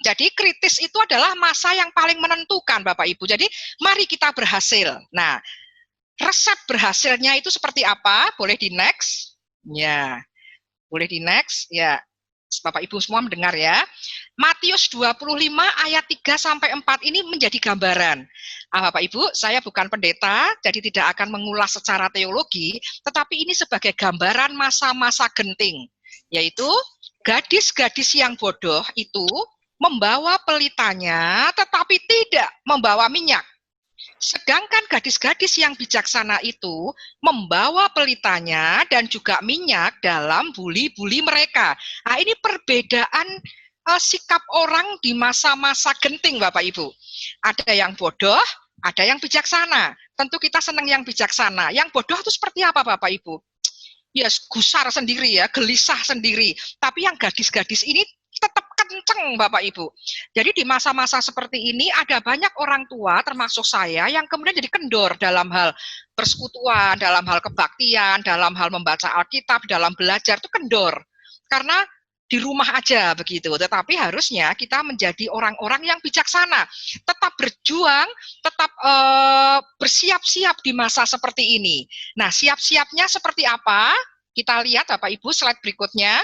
Jadi kritis itu adalah masa yang paling menentukan Bapak Ibu. Jadi mari kita berhasil. Nah, resep berhasilnya itu seperti apa? Boleh di next? Ya, boleh di next? Ya, Bapak Ibu semua mendengar ya. Matius 25 ayat 3 sampai 4 ini menjadi gambaran. Bapak Ibu, saya bukan pendeta, jadi tidak akan mengulas secara teologi, tetapi ini sebagai gambaran masa-masa genting, yaitu gadis-gadis yang bodoh itu membawa pelitanya, tetapi tidak membawa minyak. Sedangkan gadis-gadis yang bijaksana itu membawa pelitanya dan juga minyak dalam buli-buli mereka. Nah, ini perbedaan sikap orang di masa-masa genting, Bapak Ibu. Ada yang bodoh, ada yang bijaksana. Tentu kita senang yang bijaksana. Yang bodoh itu seperti apa, Bapak Ibu? Ya, gusar sendiri ya, gelisah sendiri. Tapi yang gadis-gadis ini tetap kenceng Bapak Ibu. Jadi di masa-masa seperti ini ada banyak orang tua termasuk saya yang kemudian jadi kendor dalam hal persekutuan, dalam hal kebaktian, dalam hal membaca Alkitab, dalam belajar itu kendor. Karena di rumah aja begitu. Tetapi harusnya kita menjadi orang-orang yang bijaksana, tetap berjuang, tetap bersiap-siap di masa seperti ini. Nah, siap-siapnya seperti apa? Kita lihat Bapak Ibu slide berikutnya.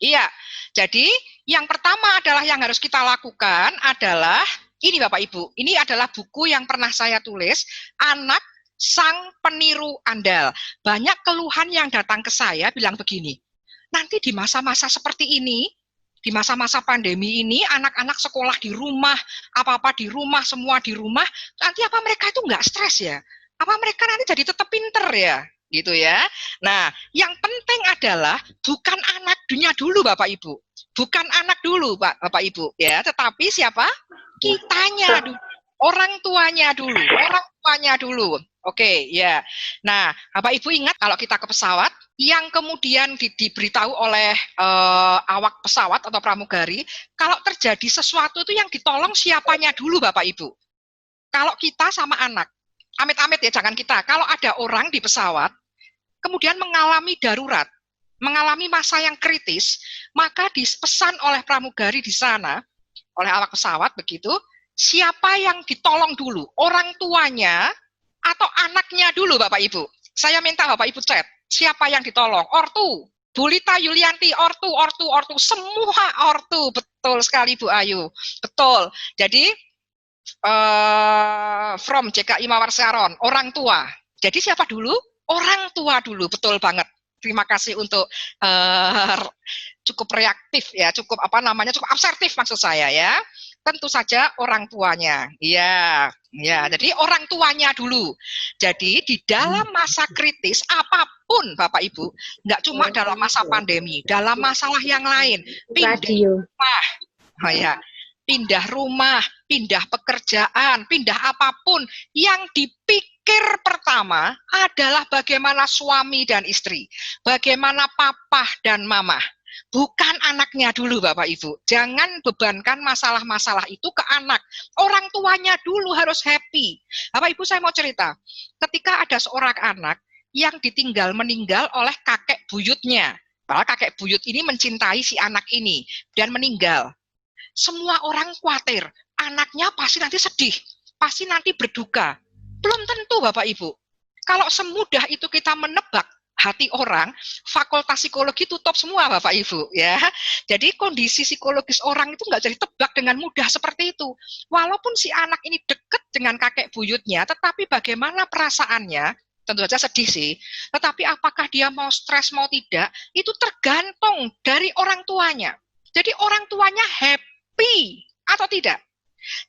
Iya, jadi yang pertama adalah yang harus kita lakukan adalah ini Bapak Ibu, ini adalah buku yang pernah saya tulis, Anak Sang Peniru Andal. Banyak keluhan yang datang ke saya bilang begini, nanti di masa-masa seperti ini, di masa-masa pandemi ini, anak-anak sekolah di rumah, apa-apa di rumah, semua di rumah, nanti apa mereka itu nggak stres ya? Apa mereka nanti jadi tetap pinter ya? Gitu ya. Nah, yang penting adalah bukan anak dunia dulu Bapak Ibu. Bukan anak dulu Bapak Ibu ya, tetapi siapa? Kitanya dulu. Orang tuanya dulu. Orang tuanya dulu. Oke, ya. Nah, Bapak Ibu ingat kalau kita ke pesawat yang kemudian diberitahu oleh awak pesawat atau pramugari, kalau terjadi sesuatu itu yang ditolong siapanya dulu Bapak Ibu. Kalau kita sama anak, amit-amit ya, jangan kita. Kalau ada orang di pesawat, kemudian mengalami darurat, mengalami masa yang kritis, maka dipesan oleh pramugari di sana, oleh awak pesawat begitu, siapa yang ditolong dulu? Orang tuanya atau anaknya dulu Bapak Ibu? Saya minta Bapak Ibu chat, siapa yang ditolong? Ortu, Bu Lita Yulianti, ortu, semua ortu, betul sekali Bu Ayu, betul. Jadi, from JKI Mawar Saron, orang tua. Jadi siapa dulu? Orang tua dulu, betul banget. Terima kasih untuk cukup reaktif ya, cukup cukup asertif maksud saya ya. Tentu saja orang tuanya. Ya, jadi orang tuanya dulu. Jadi di dalam masa kritis apapun Bapak Ibu, nggak cuma dalam masa pandemi, dalam masalah yang lain, pindah rumah, pindah pekerjaan, pindah apapun, yang dipikir pertama adalah bagaimana suami dan istri, bagaimana papa dan mama, bukan anaknya dulu Bapak Ibu. Jangan bebankan masalah-masalah itu ke anak, orang tuanya dulu harus happy. Bapak Ibu, saya mau cerita, ketika ada seorang anak yang ditinggal meninggal oleh kakek buyutnya, padahal kakek buyut ini mencintai si anak ini, dan meninggal. Semua orang khawatir, anaknya pasti nanti sedih, pasti nanti berduka. Belum tentu Bapak Ibu. Kalau semudah itu kita menebak hati orang, fakultas psikologi tutup semua Bapak Ibu ya. Jadi kondisi psikologis orang itu nggak jadi tebak dengan mudah seperti itu. Walaupun si anak ini dekat dengan kakek buyutnya, tetapi bagaimana perasaannya, tentu saja sedih sih. Tetapi apakah dia mau stres mau tidak, itu tergantung dari orang tuanya. Jadi orang tuanya happy atau tidak.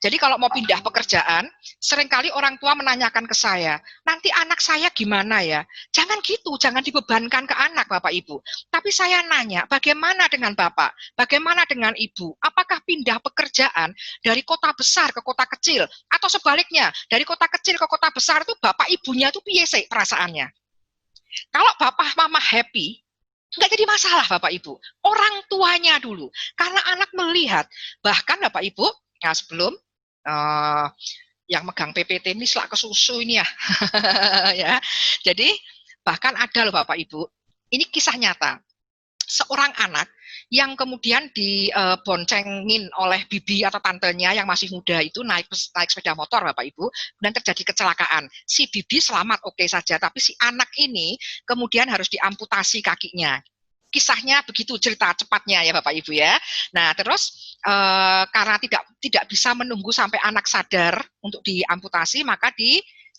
Jadi kalau mau pindah pekerjaan, seringkali orang tua menanyakan ke saya, nanti anak saya gimana ya? Jangan gitu, jangan dibebankan ke anak Bapak Ibu. Tapi saya nanya, bagaimana dengan Bapak? Bagaimana dengan Ibu? Apakah pindah pekerjaan dari kota besar ke kota kecil? Atau sebaliknya, dari kota kecil ke kota besar itu Bapak Ibunya itu piye sih perasaannya? Kalau Bapak Mama happy, nggak jadi masalah Bapak Ibu, orang tuanya dulu. Karena anak melihat, bahkan Bapak Ibu, ya sebelum yang megang PPT ini selak kesusu ini ya, ya. Jadi bahkan ada loh Bapak Ibu, ini kisah nyata. Seorang anak yang kemudian diboncengin oleh bibi atau tantenya yang masih muda itu naik sepeda motor Bapak Ibu, dan terjadi kecelakaan. Si bibi selamat oke saja, tapi si anak ini kemudian harus diamputasi kakinya. Kisahnya begitu cerita cepatnya ya Bapak Ibu ya. Nah terus karena tidak bisa menunggu sampai anak sadar untuk diamputasi, maka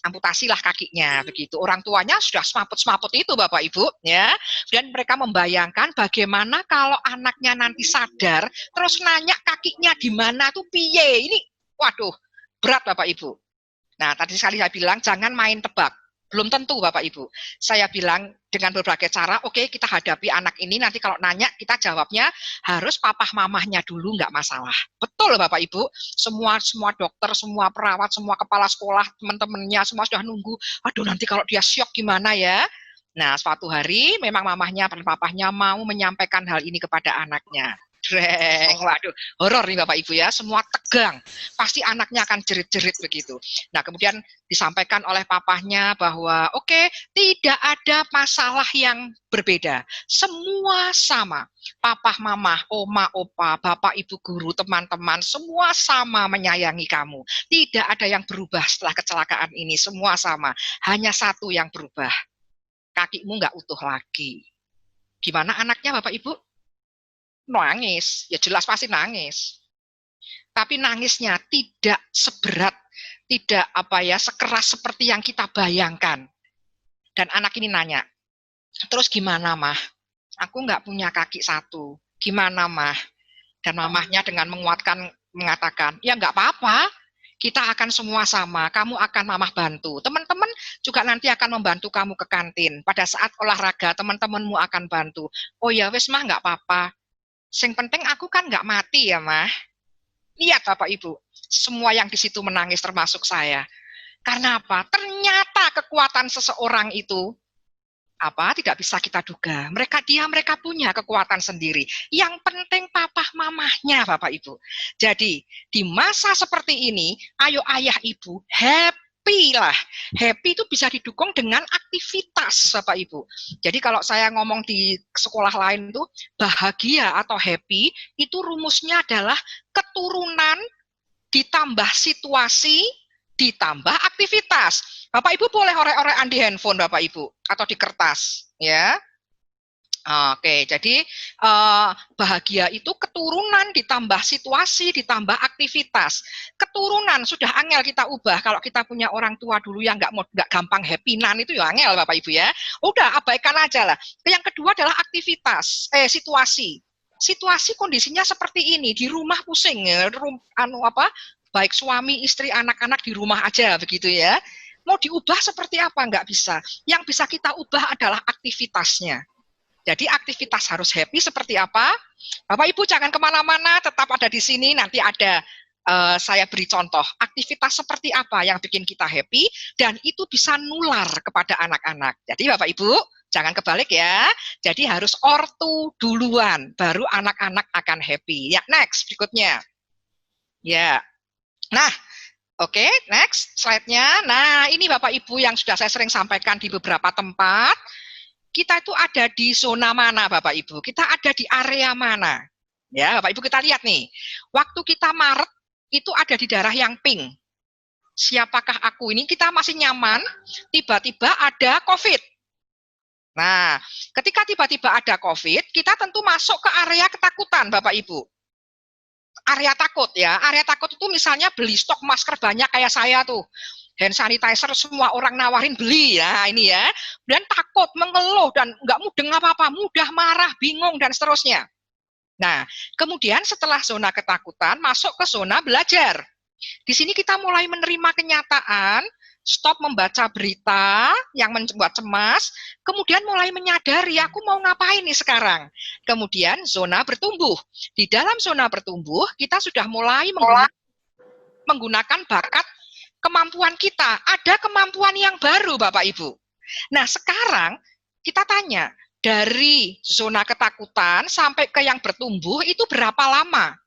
amputasilah kakinya begitu. Orang tuanya sudah semaput-semaput itu Bapak Ibu ya. Dan mereka membayangkan bagaimana kalau anaknya nanti sadar terus nanya kakinya di mana tuh piye. Ini waduh, berat Bapak Ibu. Nah, tadi sekali saya bilang jangan main tebak. Belum tentu Bapak Ibu. Saya bilang dengan berbagai cara, oke, kita hadapi anak ini, nanti kalau nanya kita jawabnya harus papah mamahnya dulu, nggak masalah. Betul Bapak Ibu, semua dokter, semua perawat, semua kepala sekolah, teman-temannya semua sudah nunggu, aduh nanti kalau dia syok gimana ya. Nah, suatu hari memang mamahnya dan papahnya mau menyampaikan hal ini kepada anaknya. Dreng, waduh, horor nih Bapak Ibu ya, semua tegang, pasti anaknya akan jerit-jerit begitu. Nah kemudian disampaikan oleh papahnya bahwa oke, tidak ada masalah yang berbeda, semua sama, papah mamah, oma opa, bapak ibu guru, teman-teman, semua sama menyayangi kamu, tidak ada yang berubah setelah kecelakaan ini, semua sama, hanya satu yang berubah, kakimu nggak utuh lagi. Gimana anaknya Bapak Ibu? Nangis, ya jelas pasti nangis. Tapi nangisnya tidak seberat, tidak sekeras seperti yang kita bayangkan. Dan anak ini nanya, terus gimana mah? Aku nggak punya kaki satu. Gimana mah? Dan mamahnya dengan menguatkan mengatakan, ya nggak apa-apa. Kita akan semua sama, kamu akan mamah bantu. Teman-teman juga nanti akan membantu kamu ke kantin. Pada saat olahraga, teman-temanmu akan bantu. Oh ya wes mah nggak apa-apa. Yang penting aku kan nggak mati ya mah. Lihat Bapak Ibu, semua yang di situ menangis termasuk saya. Karena apa? Ternyata kekuatan seseorang itu tidak bisa kita duga. Mereka punya kekuatan sendiri. Yang penting papah mamahnya Bapak Ibu. Jadi di masa seperti ini, ayo ayah ibu happy lah. Happy itu bisa didukung dengan aktivitas Bapak Ibu. Jadi kalau saya ngomong di sekolah lain tuh bahagia atau happy itu rumusnya adalah keturunan ditambah situasi ditambah aktivitas. Bapak Ibu boleh orek-orekan di handphone Bapak Ibu atau di kertas ya. Oke, jadi bahagia itu keturunan ditambah situasi ditambah aktivitas. Keturunan sudah angel kita ubah. Kalau kita punya orang tua dulu yang nggak gampang happy-nan itu ya angel Bapak Ibu ya. Udah abaikan aja lah. Yang kedua adalah aktivitas, situasi. Situasi kondisinya seperti ini, di rumah pusing ya, baik suami, istri, anak-anak di rumah aja begitu ya. Mau diubah seperti apa? Nggak bisa. Yang bisa kita ubah adalah aktivitasnya. Jadi aktivitas harus happy seperti apa? Bapak Ibu jangan kemana-mana, tetap ada di sini, nanti ada saya beri contoh. Aktivitas seperti apa yang bikin kita happy, dan itu bisa nular kepada anak-anak. Jadi Bapak Ibu, jangan kebalik ya. Jadi harus ortu duluan, baru anak-anak akan happy. Ya, next, berikutnya. Ya, nah, oke, next slide-nya. Nah, ini Bapak Ibu yang sudah saya sering sampaikan di beberapa tempat. Kita itu ada di zona mana Bapak Ibu? Kita ada di area mana? Ya, Bapak Ibu kita lihat nih. Waktu kita Maret itu ada di daerah yang pink. Siapakah aku ini? Kita masih nyaman, tiba-tiba ada COVID. Nah, ketika tiba-tiba ada COVID, kita tentu masuk ke area ketakutan Bapak Ibu. Area takut ya. Area takut itu misalnya beli stok masker banyak kayak saya tuh. Hand sanitizer semua orang nawarin beli, nah ini ya, dan takut, mengeluh, dan nggak mudeng apa-apa, mudah marah, bingung, dan seterusnya. Nah, kemudian setelah zona ketakutan, masuk ke zona belajar. Di sini kita mulai menerima kenyataan, stop membaca berita yang membuat cemas, kemudian mulai menyadari, aku mau ngapain nih sekarang. Kemudian zona bertumbuh. Di dalam zona bertumbuh, kita sudah mulai menggunakan bakat kemampuan kita, ada kemampuan yang baru Bapak Ibu. Nah sekarang kita tanya, dari zona ketakutan sampai ke yang bertumbuh itu berapa lama?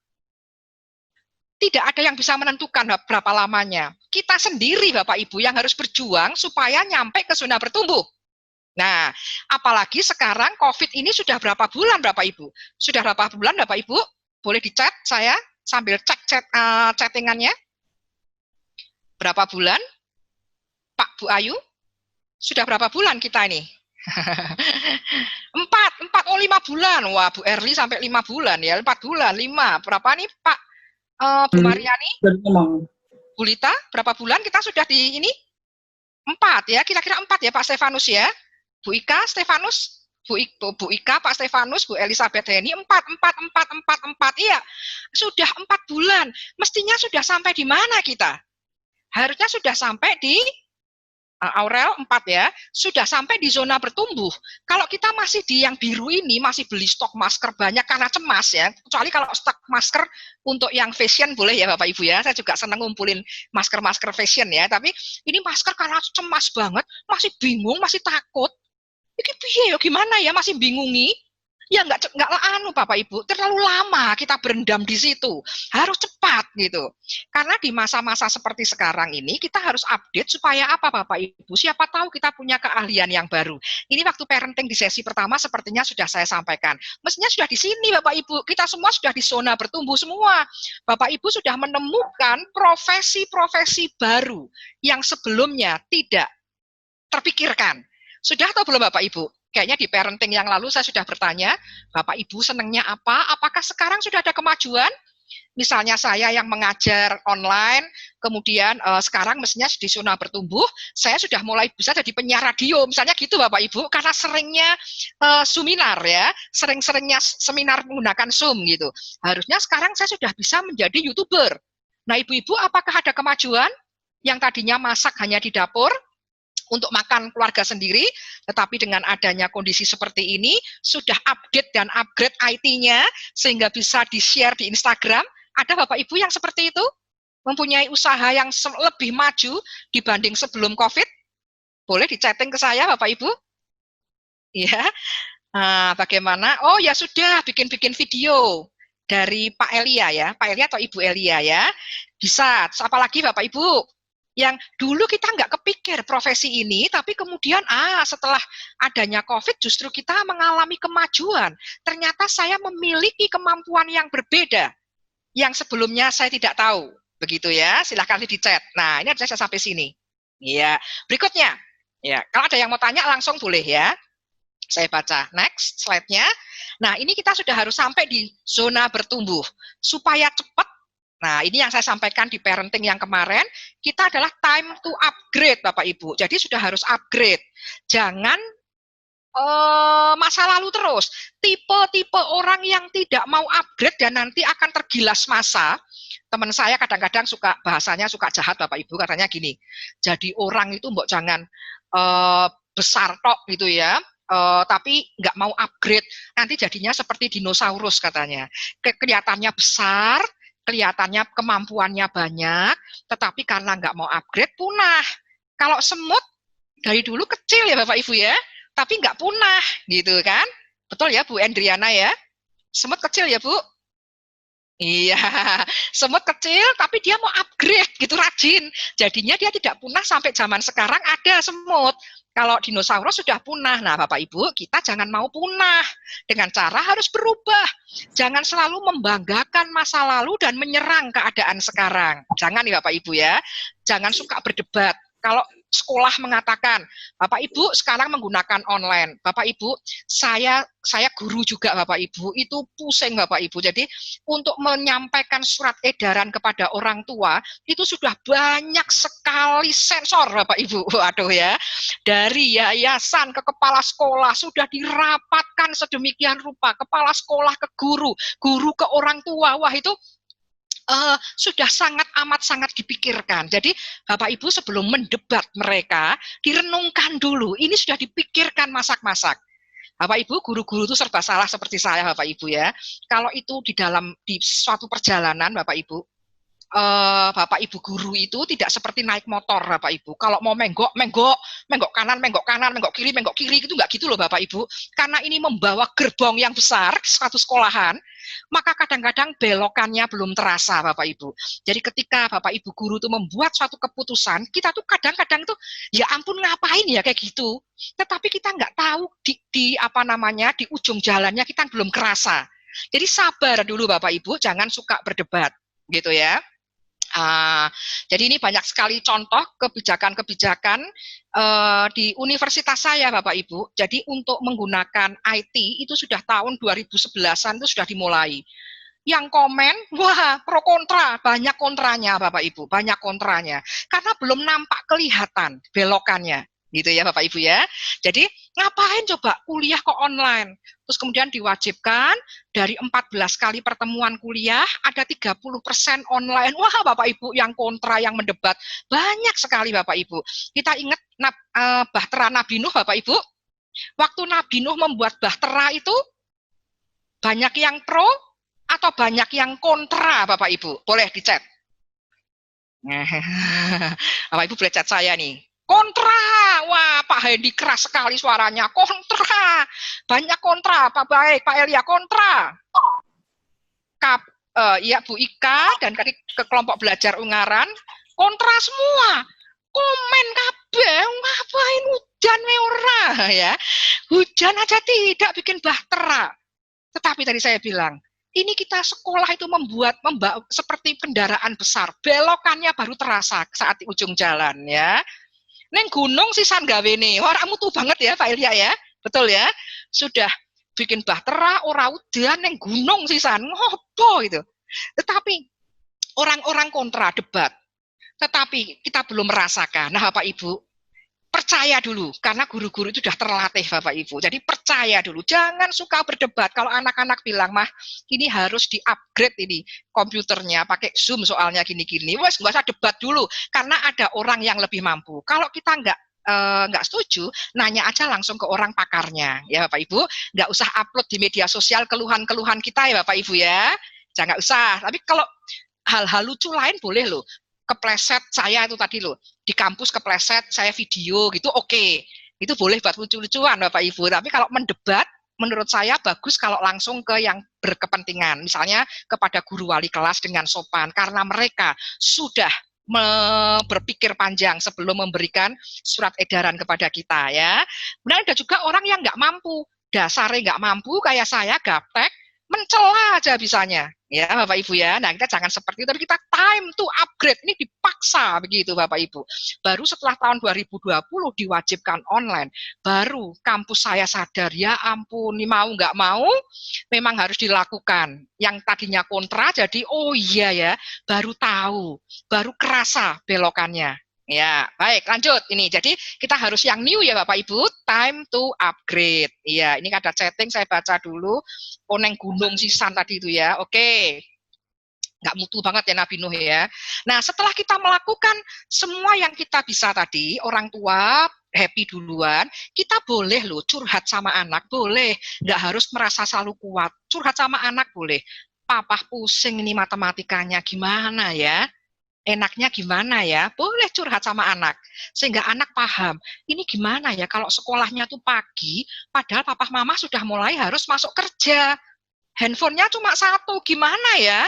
Tidak ada yang bisa menentukan berapa lamanya. Kita sendiri Bapak Ibu yang harus berjuang supaya nyampe ke zona bertumbuh. Nah, apalagi sekarang COVID ini sudah berapa bulan, Bapak Ibu? Sudah berapa bulan, Bapak Ibu? Boleh di-chat saya sambil cek chattingannya. Berapa bulan? Pak, Bu Ayu? Sudah berapa bulan kita ini? Oh 5 bulan. Wah, Bu Erli sampai 5 bulan ya. 4 bulan, 5. Berapa nih, Pak? Bu Mariani? Bu Lita, berapa bulan kita sudah di ini? 4 ya, kira-kira 4 ya Pak Stefanus ya. Bu Ika, Stefanus, Bu Ika, Pak Stefanus, Bu Elizabeth Heni, 4. Iya, sudah 4 bulan. Mestinya sudah sampai di mana kita? Harusnya sudah sampai di Aurel 4 ya, sudah sampai di zona bertumbuh. Kalau kita masih di yang biru ini, masih beli stok masker banyak karena cemas ya, kecuali kalau stok masker untuk yang fashion boleh ya Bapak Ibu ya, saya juga senang ngumpulin masker-masker fashion ya, tapi ini masker karena cemas banget, masih bingung, masih takut, ini piye ya gimana ya, masih bingungi, ya nggak Bapak Ibu, terlalu lama kita berendam di situ, harus cepat gitu. Karena di masa-masa seperti sekarang ini kita harus update supaya apa Bapak Ibu? Siapa tahu kita punya keahlian yang baru. Ini waktu parenting di sesi pertama sepertinya sudah saya sampaikan. Mestinya sudah di sini Bapak Ibu, kita semua sudah di zona bertumbuh semua. Bapak Ibu sudah menemukan profesi-profesi baru yang sebelumnya tidak terpikirkan. Sudah atau belum Bapak Ibu? Kayaknya di parenting yang lalu saya sudah bertanya, Bapak Ibu senangnya apa? Apakah sekarang sudah ada kemajuan? Misalnya saya yang mengajar online, kemudian sekarang mestinya di zona bertumbuh, saya sudah mulai bisa jadi penyiar radio, misalnya gitu Bapak Ibu, karena seringnya seminar ya, sering-seringnya seminar menggunakan Zoom gitu. Harusnya sekarang saya sudah bisa menjadi YouTuber. Nah Ibu-ibu apakah ada kemajuan? Yang tadinya masak hanya di dapur, untuk makan keluarga sendiri, tetapi dengan adanya kondisi seperti ini, sudah update dan upgrade IT-nya, sehingga bisa di-share di Instagram. Ada Bapak Ibu yang seperti itu? Mempunyai usaha yang lebih maju dibanding sebelum COVID? Boleh di-chatting ke saya Bapak Ibu? Ya. Nah, bagaimana? Oh ya sudah, bikin-bikin video dari Pak Elia ya, Pak Elia atau Ibu Elia ya. Bisa, apalagi Bapak Ibu, yang dulu kita nggak kepikir profesi ini, tapi kemudian setelah adanya COVID justru kita mengalami kemajuan. Ternyata saya memiliki kemampuan yang berbeda, yang sebelumnya saya tidak tahu. Begitu ya, silahkan di chat. Nah, ini saya sampai sini. Ya, berikutnya. Ya, kalau ada yang mau tanya langsung boleh ya. Saya baca next slide-nya. Nah, ini kita sudah harus sampai di zona bertumbuh. Supaya cepat. Nah, ini yang saya sampaikan di parenting yang kemarin, kita adalah time to upgrade, Bapak Ibu. Jadi sudah harus upgrade. Jangan masa lalu terus. Tipe-tipe orang yang tidak mau upgrade dan nanti akan tergilas masa. Teman saya kadang-kadang suka bahasanya suka jahat, Bapak Ibu, katanya gini. Jadi orang itu mbok jangan besar tok gitu ya. Tapi nggak mau upgrade, nanti jadinya seperti dinosaurus katanya. Kelihatannya besar, kelihatannya kemampuannya banyak, tetapi karena nggak mau upgrade, punah. Kalau semut, dari dulu kecil ya Bapak Ibu ya, tapi nggak punah, gitu kan? Betul ya Bu Endriana ya? Semut kecil ya Bu? Iya, semut kecil, tapi dia mau upgrade, gitu rajin. Jadinya dia tidak punah sampai zaman sekarang ada semut. Kalau dinosaurus sudah punah, nah Bapak Ibu, kita jangan mau punah. Dengan cara harus berubah. Jangan selalu membanggakan masa lalu dan menyerang keadaan sekarang. Jangan nih Bapak Ibu ya. Jangan suka berdebat. Kalau sekolah mengatakan, Bapak Ibu sekarang menggunakan online. Bapak Ibu, saya guru juga Bapak Ibu, itu pusing Bapak Ibu. Jadi untuk menyampaikan surat edaran kepada orang tua, itu sudah banyak sekali sensor Bapak Ibu. Waduh ya, dari yayasan ke kepala sekolah, sudah dirapatkan sedemikian rupa, kepala sekolah ke guru, guru ke orang tua, wah itu sudah sangat dipikirkan. Jadi Bapak Ibu sebelum mendebat mereka, direnungkan dulu. Ini sudah dipikirkan masak-masak. Bapak Ibu, guru-guru itu serba salah seperti saya Bapak Ibu ya. Kalau itu di suatu perjalanan Bapak Ibu, Bapak Ibu guru itu tidak seperti naik motor Bapak Ibu. Kalau mau menggok, menggok, menggok kanan, menggok kanan, menggok kiri itu nggak gitu loh Bapak Ibu. Karena ini membawa gerbong yang besar, satu sekolahan, maka kadang-kadang belokannya belum terasa Bapak Ibu. Jadi ketika Bapak Ibu guru itu membuat suatu keputusan, kita tuh kadang-kadang tuh ya ampun ngapain ya kayak gitu. Tetapi kita nggak tahu di ujung jalannya kita belum kerasa. Jadi sabar dulu Bapak Ibu, jangan suka berdebat gitu ya. Jadi ini banyak sekali contoh kebijakan-kebijakan di universitas saya Bapak Ibu. Jadi untuk menggunakan IT itu sudah tahun 2011-an itu sudah dimulai. Yang komen, wah pro kontra, banyak kontranya Bapak Ibu, banyak kontranya. Karena belum nampak kelihatan belokannya. Gitu ya Bapak Ibu ya. Jadi ngapain coba kuliah kok online? Terus kemudian diwajibkan dari 14 kali pertemuan kuliah ada 30% online. Wah Bapak Ibu yang kontra, yang mendebat. Banyak sekali Bapak Ibu. Kita ingat Bahtera Nabi Nuh Bapak Ibu. Waktu Nabi Nuh membuat Bahtera itu banyak yang pro atau banyak yang kontra Bapak Ibu? Boleh di-chat. Bapak Ibu boleh chat saya nih. Kontra, wah Pak Hendi keras sekali suaranya, kontra, banyak kontra, Pak Baik, Pak Elia kontra. Ya Bu Ika dan ke kelompok belajar Ungaran, kontra semua, komen kabeh, ngapain hujan ora ya, hujan aja tidak bikin bahtera. Tetapi tadi saya bilang, ini kita sekolah itu membuat seperti kendaraan besar, belokannya baru terasa saat di ujung jalan ya. Neng gunung sisan gawene, oramu tuh banget ya Pak Ilya ya, betul ya, sudah bikin bahtera, ora udan neng gunung sisan, ngopo gitu. Tetapi orang-orang kontra debat, tetapi kita belum merasakan. Nah Bapak Ibu, percaya dulu, karena guru-guru itu sudah terlatih Bapak Ibu. Jadi percaya dulu, jangan suka berdebat. Kalau anak-anak bilang, mah ini harus di-upgrade ini komputernya, pakai Zoom soalnya gini-gini. Wes nggak usah debat dulu, karena ada orang yang lebih mampu. Kalau kita nggak setuju, nanya aja langsung ke orang pakarnya, ya Bapak Ibu. Nggak usah upload di media sosial keluhan-keluhan kita ya Bapak Ibu ya. Jangan usah. Tapi kalau hal-hal lucu lain boleh loh. Kepleset saya itu tadi loh, di kampus kepleset saya video gitu, oke. Itu boleh buat lucu-lucuan Bapak Ibu. Tapi kalau mendebat, menurut saya bagus kalau langsung ke yang berkepentingan. Misalnya kepada guru wali kelas dengan sopan, karena mereka sudah berpikir panjang sebelum memberikan surat edaran kepada kita ya. Kemudian ada juga orang yang nggak mampu, dasarnya nggak mampu kayak saya gaptek, mencela aja bisanya ya Bapak Ibu ya. Nah kita jangan seperti itu, tapi kita time to upgrade, ini dipaksa begitu Bapak Ibu. Baru setelah tahun 2020 diwajibkan online, baru kampus saya sadar, ya ampun, ini mau nggak mau memang harus dilakukan. Yang tadinya kontra jadi oh iya ya, baru tahu, baru kerasa belokannya. Ya, baik, lanjut. Ini, jadi kita harus yang new ya Bapak Ibu, time to upgrade. Iya, ini ada chatting, saya baca dulu. Oneng gunung sisan tadi itu ya, oke. Nggak mutu banget ya Nabi Nuh ya. Nah, setelah kita melakukan semua yang kita bisa tadi, orang tua happy duluan, kita boleh loh curhat sama anak, boleh. Nggak harus merasa selalu kuat. Curhat sama anak boleh. Papa pusing ini matematikanya, gimana ya? Enaknya gimana ya? Boleh curhat sama anak, sehingga anak paham, ini gimana ya kalau sekolahnya tuh pagi, padahal papa mama sudah mulai harus masuk kerja. Handphonenya cuma satu, gimana ya?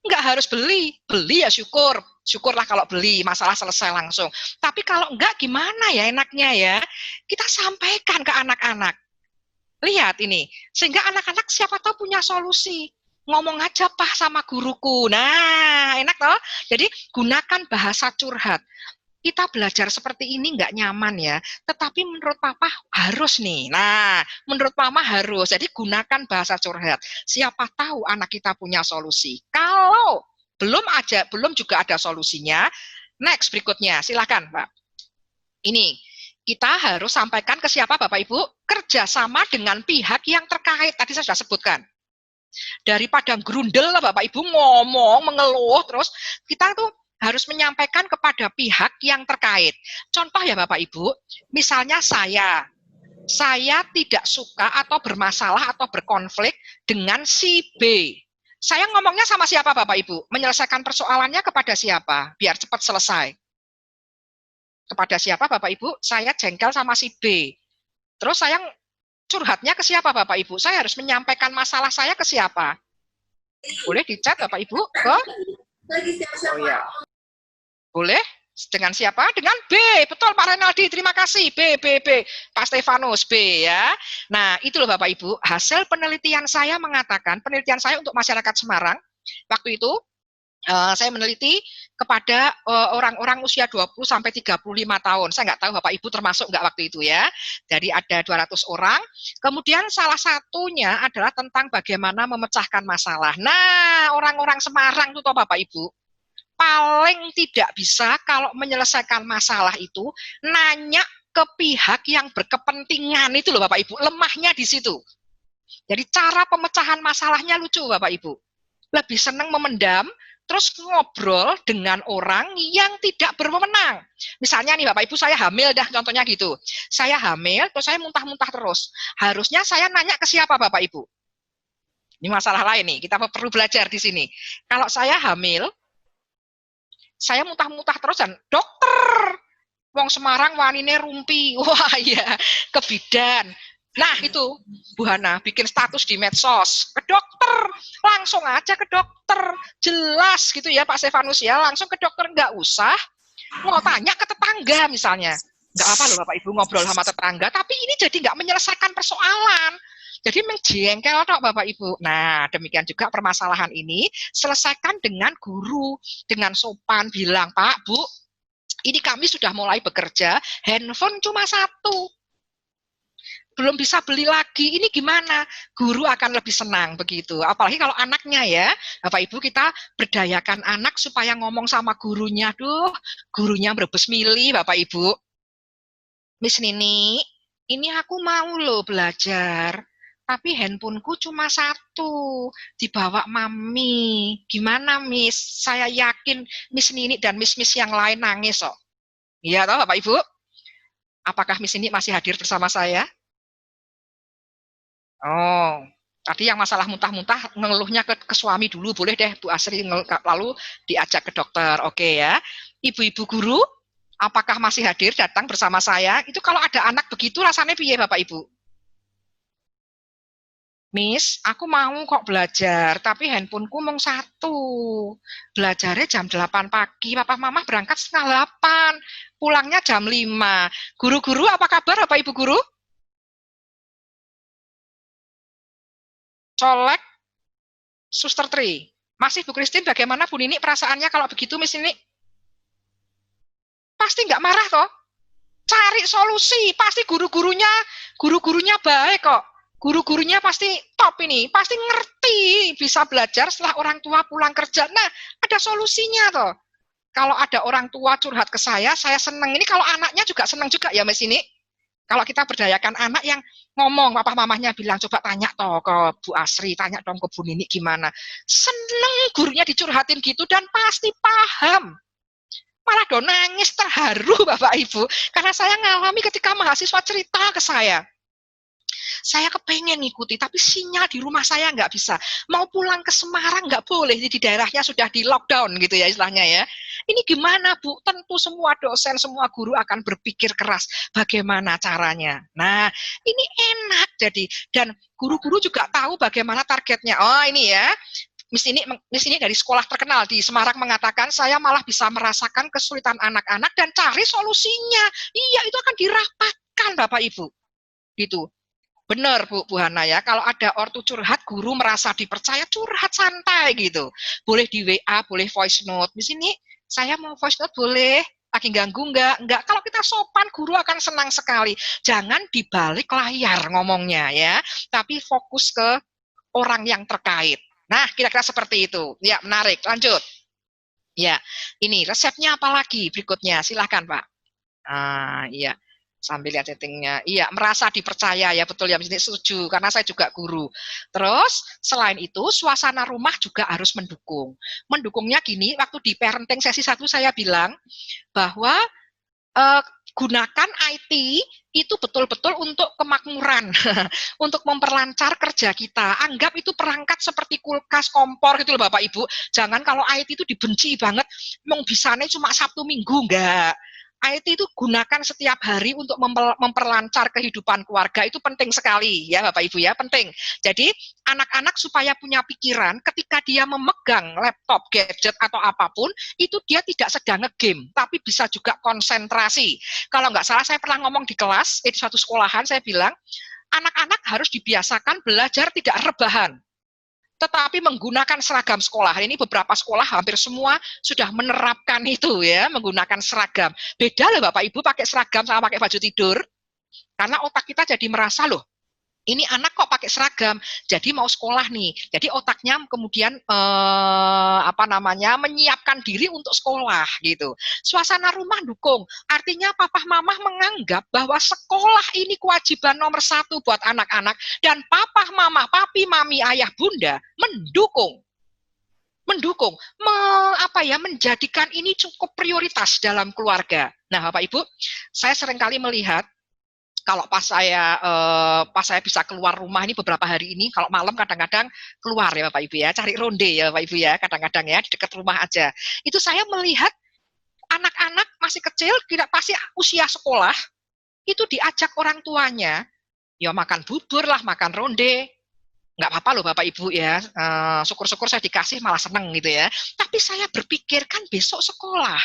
Nggak harus beli ya syukurlah kalau beli, masalah selesai langsung. Tapi kalau enggak gimana ya enaknya ya? Kita sampaikan ke anak-anak. Lihat ini, sehingga anak-anak siapa tahu punya solusi. Ngomong aja Pak sama guruku. Nah, enak toh? Jadi gunakan bahasa curhat. Kita belajar seperti ini nggak nyaman ya, tetapi menurut Papa harus nih. Nah, menurut Mama harus. Jadi gunakan bahasa curhat. Siapa tahu anak kita punya solusi. Kalau belum juga ada solusinya, next berikutnya, silakan Pak. Ini kita harus sampaikan ke siapa Bapak Ibu? Kerjasama dengan pihak yang terkait. Tadi saya sudah sebutkan. Daripada grundel Bapak Ibu ngomong, mengeluh, terus kita tuh harus menyampaikan kepada pihak yang terkait. Contoh ya Bapak Ibu, misalnya saya tidak suka atau bermasalah atau berkonflik dengan si B. Saya ngomongnya sama siapa Bapak Ibu? Menyelesaikan persoalannya kepada siapa? Biar cepat selesai. Kepada siapa Bapak Ibu? Saya jengkel sama si B. Terus saya curhatnya ke siapa Bapak Ibu? Saya harus menyampaikan masalah saya ke siapa? Boleh dicat Bapak Ibu? Ke? Oh ya. Boleh? Dengan siapa? Dengan B. Betul Pak Renaldi, terima kasih. B. Pak Stefanus, B ya. Nah, itu loh Bapak Ibu, hasil penelitian saya mengatakan, penelitian saya untuk masyarakat Semarang, waktu itu saya meneliti kepada orang-orang usia 20 sampai 35 tahun. Saya nggak tahu Bapak Ibu termasuk nggak waktu itu ya. Jadi ada 200 orang. Kemudian salah satunya adalah tentang bagaimana memecahkan masalah. Nah, orang-orang Semarang itu toh Bapak Ibu, paling tidak bisa kalau menyelesaikan masalah itu nanya ke pihak yang berkepentingan itu loh Bapak Ibu. Lemahnya di situ. Jadi cara pemecahan masalahnya lucu Bapak Ibu. Lebih senang memendam, terus ngobrol dengan orang yang tidak berwenang. Misalnya nih Bapak Ibu, saya hamil dah, contohnya gitu. Saya hamil, terus saya muntah-muntah terus. Harusnya saya nanya ke siapa Bapak Ibu? Ini masalah lain nih, kita perlu belajar di sini. Kalau saya hamil, saya muntah-muntah terus dan dokter, wong Semarang wanine rumpi, wah iya, kebidan. Nah itu Bu Hana bikin status di medsos, ke dokter, langsung aja ke dokter, jelas gitu ya Pak Stefanus ya, langsung ke dokter, nggak usah mau tanya ke tetangga misalnya. Nggak apa loh Bapak Ibu ngobrol sama tetangga, tapi ini jadi nggak menyelesaikan persoalan. Jadi menjengkel dok Bapak Ibu. Nah, demikian juga permasalahan ini selesaikan dengan guru, dengan sopan bilang, Pak, Bu, ini kami sudah mulai bekerja, handphone cuma satu, belum bisa beli lagi, ini gimana? Guru akan lebih senang begitu. Apalagi kalau anaknya ya, Bapak Ibu kita berdayakan anak supaya ngomong sama gurunya, duh, gurunya berebus milih Bapak Ibu. Miss Nini, ini aku mau loh belajar, tapi handphoneku cuma satu, dibawa mami. Gimana Miss? Saya yakin Miss Nini dan Miss-Miss yang lain nangis kok. Iya toh Bapak Ibu? Apakah Miss Nini masih hadir bersama saya? Oh, tadi yang masalah muntah-muntah ngeluhnya ke suami dulu, boleh deh Bu Asri, lalu diajak ke dokter. Oke ya. Ibu-ibu guru, apakah masih hadir datang bersama saya? Itu kalau ada anak begitu rasanya piye Bapak Ibu? Miss, aku mau kok belajar, tapi handphoneku mau satu. Belajarnya jam 8 pagi, papa mama berangkat setengah 8, pulangnya jam 5. Guru-guru apa kabar Bapak Ibu guru? Colek, Suster Tri. Masih Bu Christine, bagaimana Bu Nini perasaannya kalau begitu Miss Nini? Pasti nggak marah toh? Cari solusi, pasti guru-gurunya baik kok. Guru-gurunya pasti top ini, pasti ngerti bisa belajar setelah orang tua pulang kerja. Nah, ada solusinya toh. Kalau ada orang tua curhat ke saya seneng. Ini kalau anaknya juga seneng juga ya Mas ini. Kalau kita berdayakan anak yang ngomong, papa mamahnya bilang, coba tanya toh ke Bu Asri, tanya dong ke Bu Nini gimana. Seneng gurunya dicurhatin gitu dan pasti paham. Malah do nangis terharu Bapak Ibu. Karena saya ngalami ketika mahasiswa cerita ke saya. Saya kepengen ngikuti, tapi sinyal di rumah saya nggak bisa. Mau pulang ke Semarang nggak boleh, di daerahnya sudah di lockdown gitu ya istilahnya ya. Ini gimana Bu? Tentu semua dosen, semua guru akan berpikir keras bagaimana caranya. Nah, ini enak jadi. Dan guru-guru juga tahu bagaimana targetnya. Oh ini ya, Miss ini dari sekolah terkenal di Semarang mengatakan, saya malah bisa merasakan kesulitan anak-anak dan cari solusinya. Iya, itu akan dirapatkan Bapak Ibu. Gitu. Benar Bu Hana ya, kalau ada ortu curhat, guru merasa dipercaya, curhat santai gitu. Boleh di WA, boleh voice note. Di sini saya mau voice note boleh, lagi ganggu enggak? Enggak. Kalau kita sopan, guru akan senang sekali. Jangan dibalik layar ngomongnya ya, tapi fokus ke orang yang terkait. Nah, kira-kira seperti itu. Ya, menarik. Lanjut. Ya, ini resepnya apa lagi berikutnya? Silahkan Pak. Iya. Sambil lihat settingnya, iya merasa dipercaya ya betul ya, setuju karena saya juga guru. Terus selain itu suasana rumah juga harus mendukung. Mendukungnya gini, waktu di parenting sesi 1 saya bilang bahwa gunakan IT itu betul-betul untuk kemakmuran, untuk memperlancar kerja kita. Anggap itu perangkat seperti kulkas, kompor gitu loh Bapak Ibu. Jangan kalau IT itu dibenci banget, mau bisanya cuma Sabtu Minggu, enggak. IT itu gunakan setiap hari untuk memperlancar kehidupan keluarga, itu penting sekali ya Bapak Ibu ya, penting. Jadi anak-anak supaya punya pikiran ketika dia memegang laptop, gadget atau apapun, itu dia tidak sedang nge-game, tapi bisa juga konsentrasi. Kalau nggak salah saya pernah ngomong di kelas, di suatu sekolahan saya bilang, anak-anak harus dibiasakan belajar tidak rebahan, tetapi menggunakan seragam sekolah. Ini beberapa sekolah hampir semua sudah menerapkan itu ya, menggunakan seragam. Beda loh Bapak Ibu pakai seragam sama pakai baju tidur. Karena otak kita jadi merasa loh, ini anak kok pakai seragam, jadi mau sekolah nih. Jadi otaknya kemudian menyiapkan diri untuk sekolah gitu. Suasana rumah dukung, artinya papa mama menganggap bahwa sekolah ini kewajiban nomor 1 buat anak-anak, dan papa mama, papi, mami, ayah, bunda mendukung, menjadikan ini cukup prioritas dalam keluarga. Nah, Bapak Ibu, saya seringkali melihat kalau pas saya bisa keluar rumah ini beberapa hari ini, kalau malam kadang-kadang keluar ya Bapak Ibu ya, cari ronde ya Bapak Ibu ya, kadang-kadang ya di dekat rumah aja. Itu saya melihat anak-anak masih kecil, tidak pasti usia sekolah, itu diajak orang tuanya, ya makan bubur lah, makan ronde, nggak apa-apa loh Bapak Ibu ya, syukur-syukur saya dikasih malah seneng gitu ya. Tapi saya berpikir kan besok sekolah,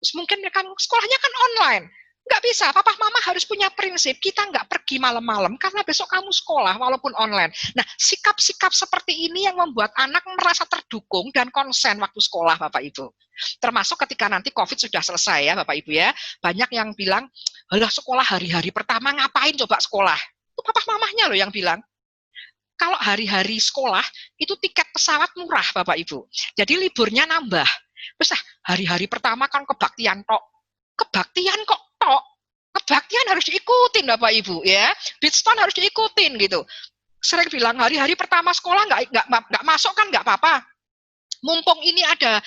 terus mungkin kan sekolahnya kan online. Nggak bisa, papa mama harus punya prinsip, kita nggak pergi malam-malam karena besok kamu sekolah walaupun online. Nah, sikap-sikap seperti ini yang membuat anak merasa terdukung dan konsen waktu sekolah Bapak Ibu. Termasuk ketika nanti COVID sudah selesai ya Bapak Ibu ya, banyak yang bilang, halah sekolah hari-hari pertama ngapain coba sekolah? Itu papa mamahnya loh yang bilang. Kalau hari-hari sekolah, itu tiket pesawat murah Bapak Ibu. Jadi liburnya nambah. Terus hari-hari pertama kan kebaktian tok. Kebaktian kok tok, kebaktian harus diikutin Bapak Ibu ya, Bidstone harus diikutin gitu. Sering bilang hari-hari pertama sekolah nggak masuk kan nggak apa-apa, mumpung ini ada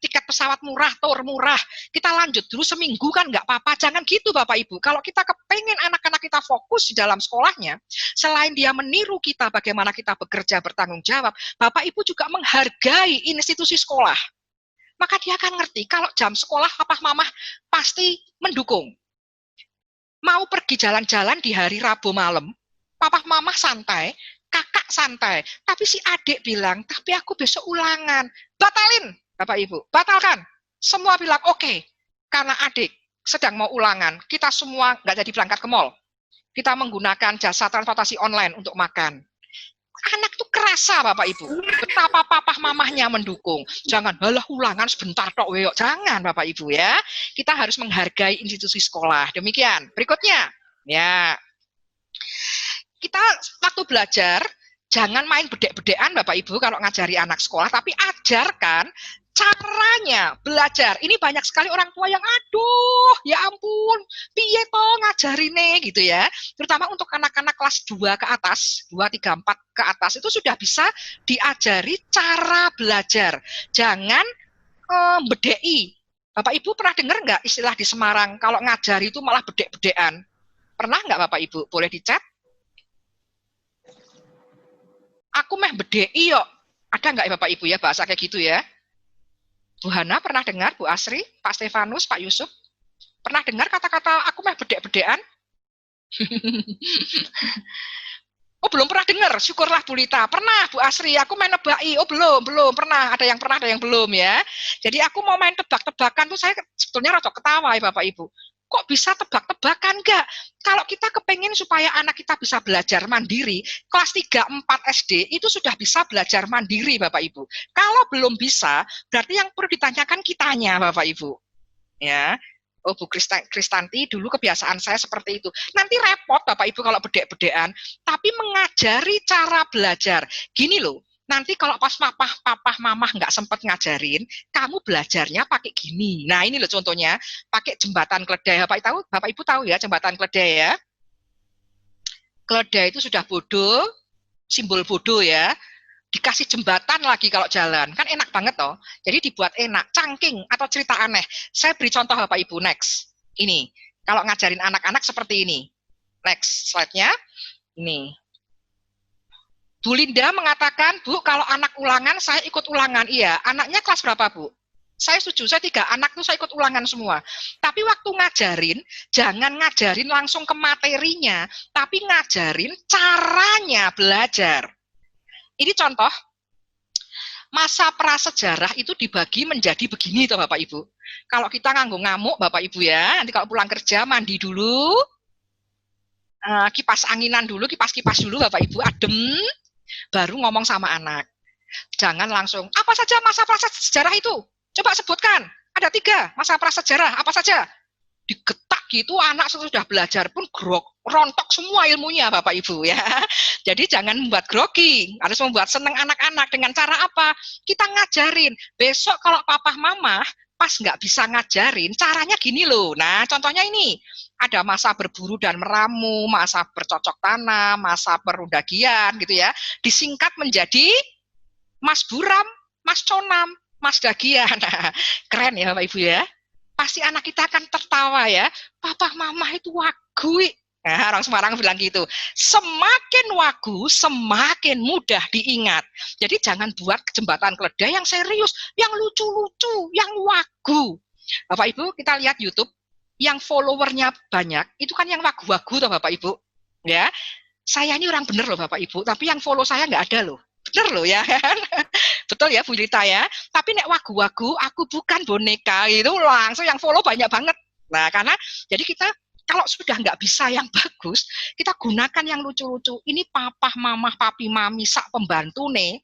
tiket pesawat murah, tour murah, kita lanjut dulu seminggu kan nggak apa-apa. Jangan gitu Bapak Ibu. Kalau kita kepengen anak-anak kita fokus di dalam sekolahnya, selain dia meniru kita bagaimana kita bekerja bertanggung jawab, Bapak Ibu juga menghargai institusi sekolah. Maka dia akan ngerti kalau jam sekolah papa mama pasti mendukung. Mau pergi jalan-jalan di hari Rabu malam, papa mama santai, kakak santai, tapi si adik bilang, tapi aku besok ulangan. Batalin, Bapak Ibu, batalkan. Semua bilang oke, karena adik sedang mau ulangan, kita semua nggak jadi berangkat ke mall. Kita menggunakan jasa transportasi online untuk makan. Anak tuh kerasa Bapak Ibu, betapa papa mamahnya mendukung. Jangan, halah ulangan sebentar tok weyok. Jangan Bapak Ibu ya. Kita harus menghargai institusi sekolah. Demikian. Berikutnya, ya. Kita waktu belajar, jangan main bedek-bedekan Bapak Ibu kalau ngajari anak sekolah, tapi ajarkan caranya belajar. Ini banyak sekali orang tua yang aduh, ya ampun, piye toh ngajarine gitu ya. Terutama untuk anak-anak kelas 2 ke atas, 2, 3, 4 ke atas itu sudah bisa diajari cara belajar. Jangan bedei. Bapak Ibu pernah dengar nggak istilah di Semarang kalau ngajari itu malah bedek-bedekan? Pernah nggak Bapak Ibu? Boleh dicat? Aku meh bedei yuk. Ada nggak ya Bapak Ibu ya bahasa kayak gitu ya? Bu Hana pernah dengar, Bu Asri, Pak Stefanus, Pak Yusuf? Pernah dengar kata-kata aku meh bedek-bedekan? Oh belum pernah dengar, syukurlah Bu Lita. Pernah Bu Asri, aku main nebai. Oh belum pernah. Ada yang pernah, ada yang belum ya. Jadi aku mau main tebak-tebakan tuh saya sebetulnya rada ketawa ya Bapak Ibu. Kok bisa tebak-tebakan enggak? Kalau kita kepengen supaya anak kita bisa belajar mandiri, kelas 3, 4 SD itu sudah bisa belajar mandiri Bapak Ibu. Kalau belum bisa, berarti yang perlu ditanyakan kitanya Bapak Ibu. Ya. Oh Bu Kristanti, dulu kebiasaan saya seperti itu. Nanti repot Bapak Ibu kalau bedek-bedekan, tapi mengajari cara belajar. Gini loh, nanti kalau pas papa mamah nggak sempat ngajarin, kamu belajarnya pakai gini. Nah ini loh contohnya, pakai jembatan keledai. Bapak Ibu tahu ya jembatan keledai ya? Keledai itu sudah bodoh, simbol bodoh ya. dikasih jembatan lagi kalau jalan, kan enak banget toh. Jadi dibuat enak, cangking atau cerita aneh. Saya beri contoh Bapak Ibu, next. Ini, kalau ngajarin anak-anak seperti ini. Next slide-nya, ini. Bu Linda mengatakan, Bu, kalau anak ulangan, saya ikut ulangan. Iya, anaknya kelas berapa, Bu? Saya setuju, saya 3 anak tuh saya ikut ulangan semua. Tapi waktu ngajarin, jangan ngajarin langsung ke materinya, tapi ngajarin caranya belajar. Ini contoh, masa prasejarah itu dibagi menjadi begini toh Bapak Ibu. Kalau kita nganggo ngamuk Bapak Ibu ya, nanti kalau pulang kerja mandi dulu, kipas anginan dulu, kipas-kipas dulu Bapak Ibu, adem, baru ngomong sama anak. Jangan langsung, apa saja masa prasejarah itu? Coba sebutkan, ada 3 masa prasejarah, apa saja? Digetak gitu, anak sudah belajar pun rontok semua ilmunya Bapak Ibu ya. Jadi jangan membuat grogi, harus membuat seneng anak-anak. Dengan cara apa? Kita ngajarin. Besok kalau papa mama pas nggak bisa ngajarin, caranya gini loh. Nah, contohnya ini. Ada masa berburu dan meramu, masa bercocok tanam, masa perundagian gitu ya. Disingkat menjadi Mas Buram, Mas Conam, Mas Dagian. Nah, keren ya Bapak Ibu ya. Pasti anak kita akan tertawa ya. Papa mama itu wagu. Nah, orang Semarang bilang gitu. Semakin wagu, semakin mudah diingat. Jadi jangan buat jembatan keledai yang serius, yang lucu-lucu, yang wagu. Bapak Ibu, kita lihat YouTube, yang followernya banyak, itu kan yang wagu-wagu toh Bapak Ibu. Ya, saya ini orang bener loh Bapak Ibu, tapi yang follow saya nggak ada loh. Bener loh ya kan? Betul ya Bu Lita ya. Tapi nek wagu-wagu aku bukan boneka itu langsung yang follow banyak banget. Nah karena jadi kita kalau sudah nggak bisa yang bagus, kita gunakan yang lucu-lucu. Ini papa, mama, papi, mami, sak pembantu nih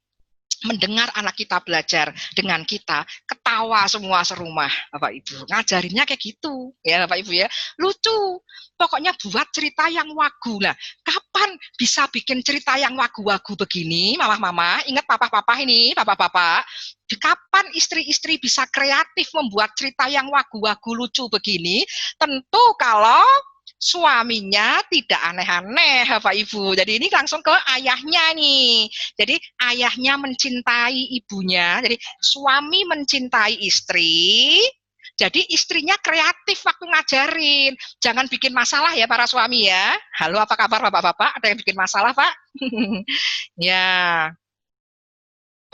mendengar anak kita belajar dengan kita, ketawa semua serumah, Bapak Ibu. Ngajarinnya kayak gitu, ya Bapak Ibu ya. Lucu. Pokoknya buat cerita yang wagu. Nah, kapan bisa bikin cerita yang wagu-wagu begini, mama-mama? Ingat papa-papa ini, papa-papa. Kapan istri-istri bisa kreatif membuat cerita yang wagu-wagu lucu begini? Tentu kalau suaminya tidak aneh-aneh Bapak Ibu. Jadi ini langsung ke ayahnya nih. Jadi ayahnya mencintai ibunya. Jadi suami mencintai istri. Jadi istrinya kreatif waktu ngajarin. Jangan bikin masalah ya para suami ya. Halo, apa kabar Bapak-bapak? Ada yang bikin masalah, Pak? Ya.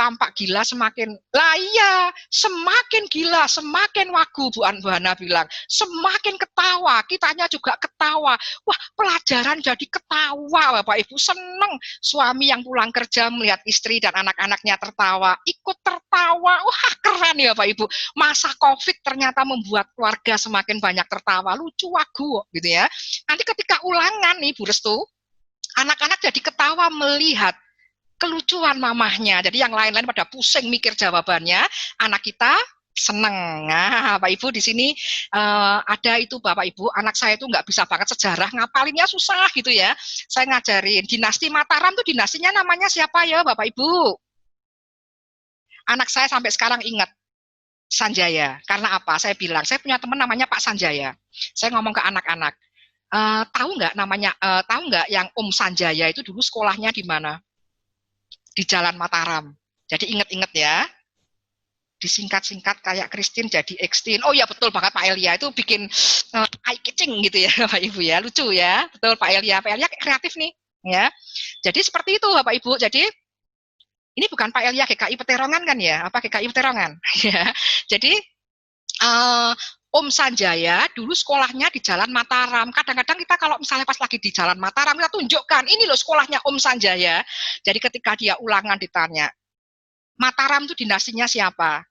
Tampak gila semakin, lah iya, semakin gila, semakin wagu, Bu Anbana bilang, semakin ketawa, kitanya juga ketawa. Wah, pelajaran jadi ketawa, Bapak Ibu, seneng. Suami yang pulang kerja melihat istri dan anak-anaknya tertawa, ikut tertawa. Wah, keren ya Bapak Ibu. Masa COVID ternyata membuat keluarga semakin banyak tertawa, lucu wagu gitu ya. Nanti ketika ulangan nih Bu Restu, anak-anak jadi ketawa melihat kelucuan mamahnya. Jadi yang lain-lain pada pusing mikir jawabannya, anak kita seneng. Nah, Pak Ibu di sini ada itu Bapak Ibu, anak saya itu nggak bisa banget sejarah, ngapalinnya susah gitu ya. Saya ngajarin dinasti Mataram tuh dinastinya namanya siapa ya Bapak Ibu? Anak saya sampai sekarang ingat Sanjaya. Karena apa? Saya bilang, saya punya teman namanya Pak Sanjaya. Saya ngomong ke anak-anak, tahu nggak namanya? Tahu nggak yang Om Sanjaya itu dulu sekolahnya di mana? Di Jalan Mataram. Jadi ingat-ingat ya. Disingkat-singkat kayak Christine jadi Extin. Oh ya betul banget Pak Elia itu bikin eye catching gitu ya Bapak Ibu ya. Lucu ya. Betul Pak Elia. Pak Elia kreatif nih ya. Jadi seperti itu Bapak Ibu. Jadi ini bukan Pak Elia GKI Peterongan kan ya? Apa GKI Peterongan? Ya. Jadi Om Sanjaya dulu sekolahnya di Jalan Mataram. Kadang-kadang kita kalau misalnya pas lagi di Jalan Mataram, kita tunjukkan, ini loh sekolahnya Om Sanjaya. Jadi ketika dia ulangan ditanya, Mataram itu dinastinya siapa?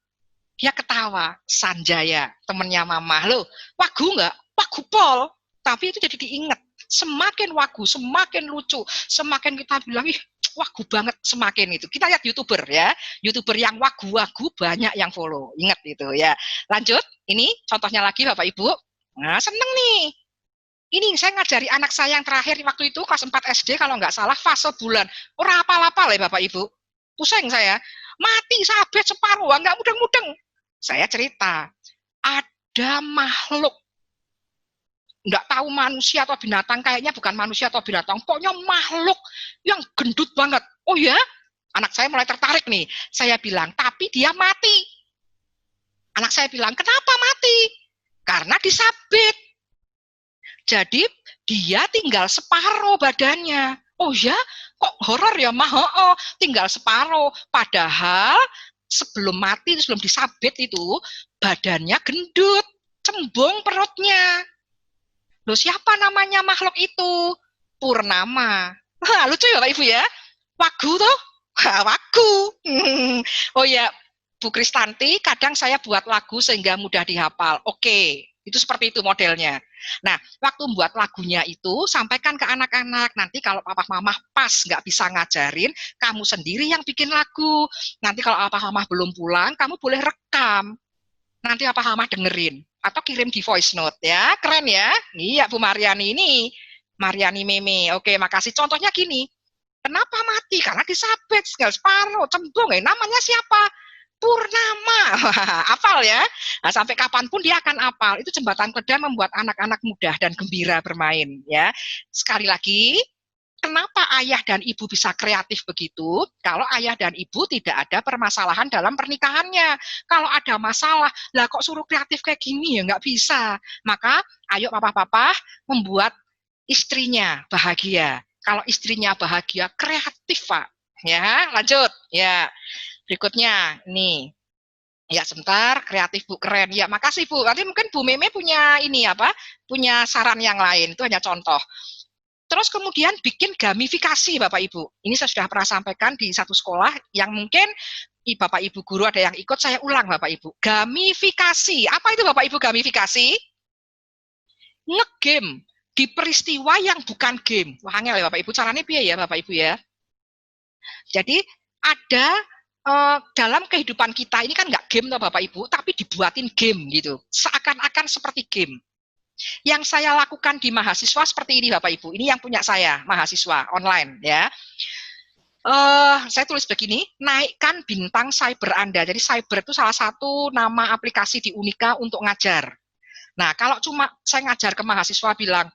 Dia ketawa, Sanjaya, temennya mama. Loh, wagu nggak? Wagu pol. Tapi itu jadi diingat. Semakin wagu, semakin lucu. Semakin kita bilang, ih, wagu banget semakin itu. Kita lihat YouTuber ya. YouTuber yang wagu-wagu banyak yang follow. Ingat itu ya. Lanjut, ini contohnya lagi Bapak Ibu. Nah, seneng nih. Ini saya ngajari anak saya yang terakhir waktu itu kelas 4 SD kalau nggak salah fase bulan. Ora apa-apa lah Bapak Ibu. Pusing saya. Mati sabet separuh, nggak mudeng-mudeng. Saya cerita. Ada makhluk. Nggak tahu manusia atau binatang, kayaknya bukan manusia atau binatang. Pokoknya makhluk yang gendut banget. Oh ya? Anak saya mulai tertarik nih. Saya bilang, tapi dia mati. Anak saya bilang, kenapa mati? Karena disabit. Jadi dia tinggal separuh badannya. Oh ya, kok horor ya, mah? Oh, tinggal separuh. Padahal sebelum mati, sebelum disabit itu, badannya gendut, cembung perutnya. Loh, siapa namanya makhluk itu? Purnama. Wah, lucu ya Pak Ibu ya? Wagu tuh? Wagu. Oh ya, Bu Kristanti, kadang saya buat lagu sehingga mudah dihafal. Oke, itu seperti itu modelnya. Nah, waktu buat lagunya itu, sampaikan ke anak-anak. Nanti kalau papa mama pas nggak bisa ngajarin, kamu sendiri yang bikin lagu. Nanti kalau papa mama belum pulang, kamu boleh rekam. Nanti papa mama dengerin. Atau kirim di voice note ya. Keren ya? Iya, Bu Mariani ini. Mariani Meme. Oke, makasih. Contohnya gini. Kenapa mati? Karena disabet, tinggal separuh, cembung. Namanya siapa? Purnama. Apal ya. Nah, sampai kapanpun dia akan apal. Itu jembatan kedua membuat anak-anak mudah dan gembira bermain ya. Sekali lagi, kenapa ayah dan ibu bisa kreatif begitu? Kalau ayah dan ibu tidak ada permasalahan dalam pernikahannya. Kalau ada masalah, lah kok suruh kreatif kayak gini ya, nggak bisa. Maka ayo papa-papa membuat istrinya bahagia. Kalau istrinya bahagia, kreatif Pak. Ya, lanjut. Ya, berikutnya nih. Ya, sebentar, kreatif Bu, keren. Ya, makasih Bu. Nanti mungkin Bu Meme punya ini apa? Punya saran yang lain. Itu hanya contoh. Terus kemudian bikin gamifikasi Bapak Ibu. Ini saya sudah pernah sampaikan di satu sekolah yang mungkin Bapak Ibu guru ada yang ikut, saya ulang Bapak Ibu. Gamifikasi. Apa itu Bapak Ibu gamifikasi? Ngegame di peristiwa yang bukan game. Wah, angel ya Bapak Ibu. Caranya piye ya Bapak Ibu ya? Jadi ada dalam kehidupan kita ini kan nggak game toh Bapak Ibu, tapi dibuatin game gitu. Seakan-akan seperti game. Yang saya lakukan di mahasiswa seperti ini Bapak Ibu. Ini yang punya saya, mahasiswa online ya. Saya tulis begini, naikkan bintang cyber Anda. Jadi cyber itu salah satu nama aplikasi di Unika untuk ngajar. Nah, kalau cuma saya ngajar ke mahasiswa bilang,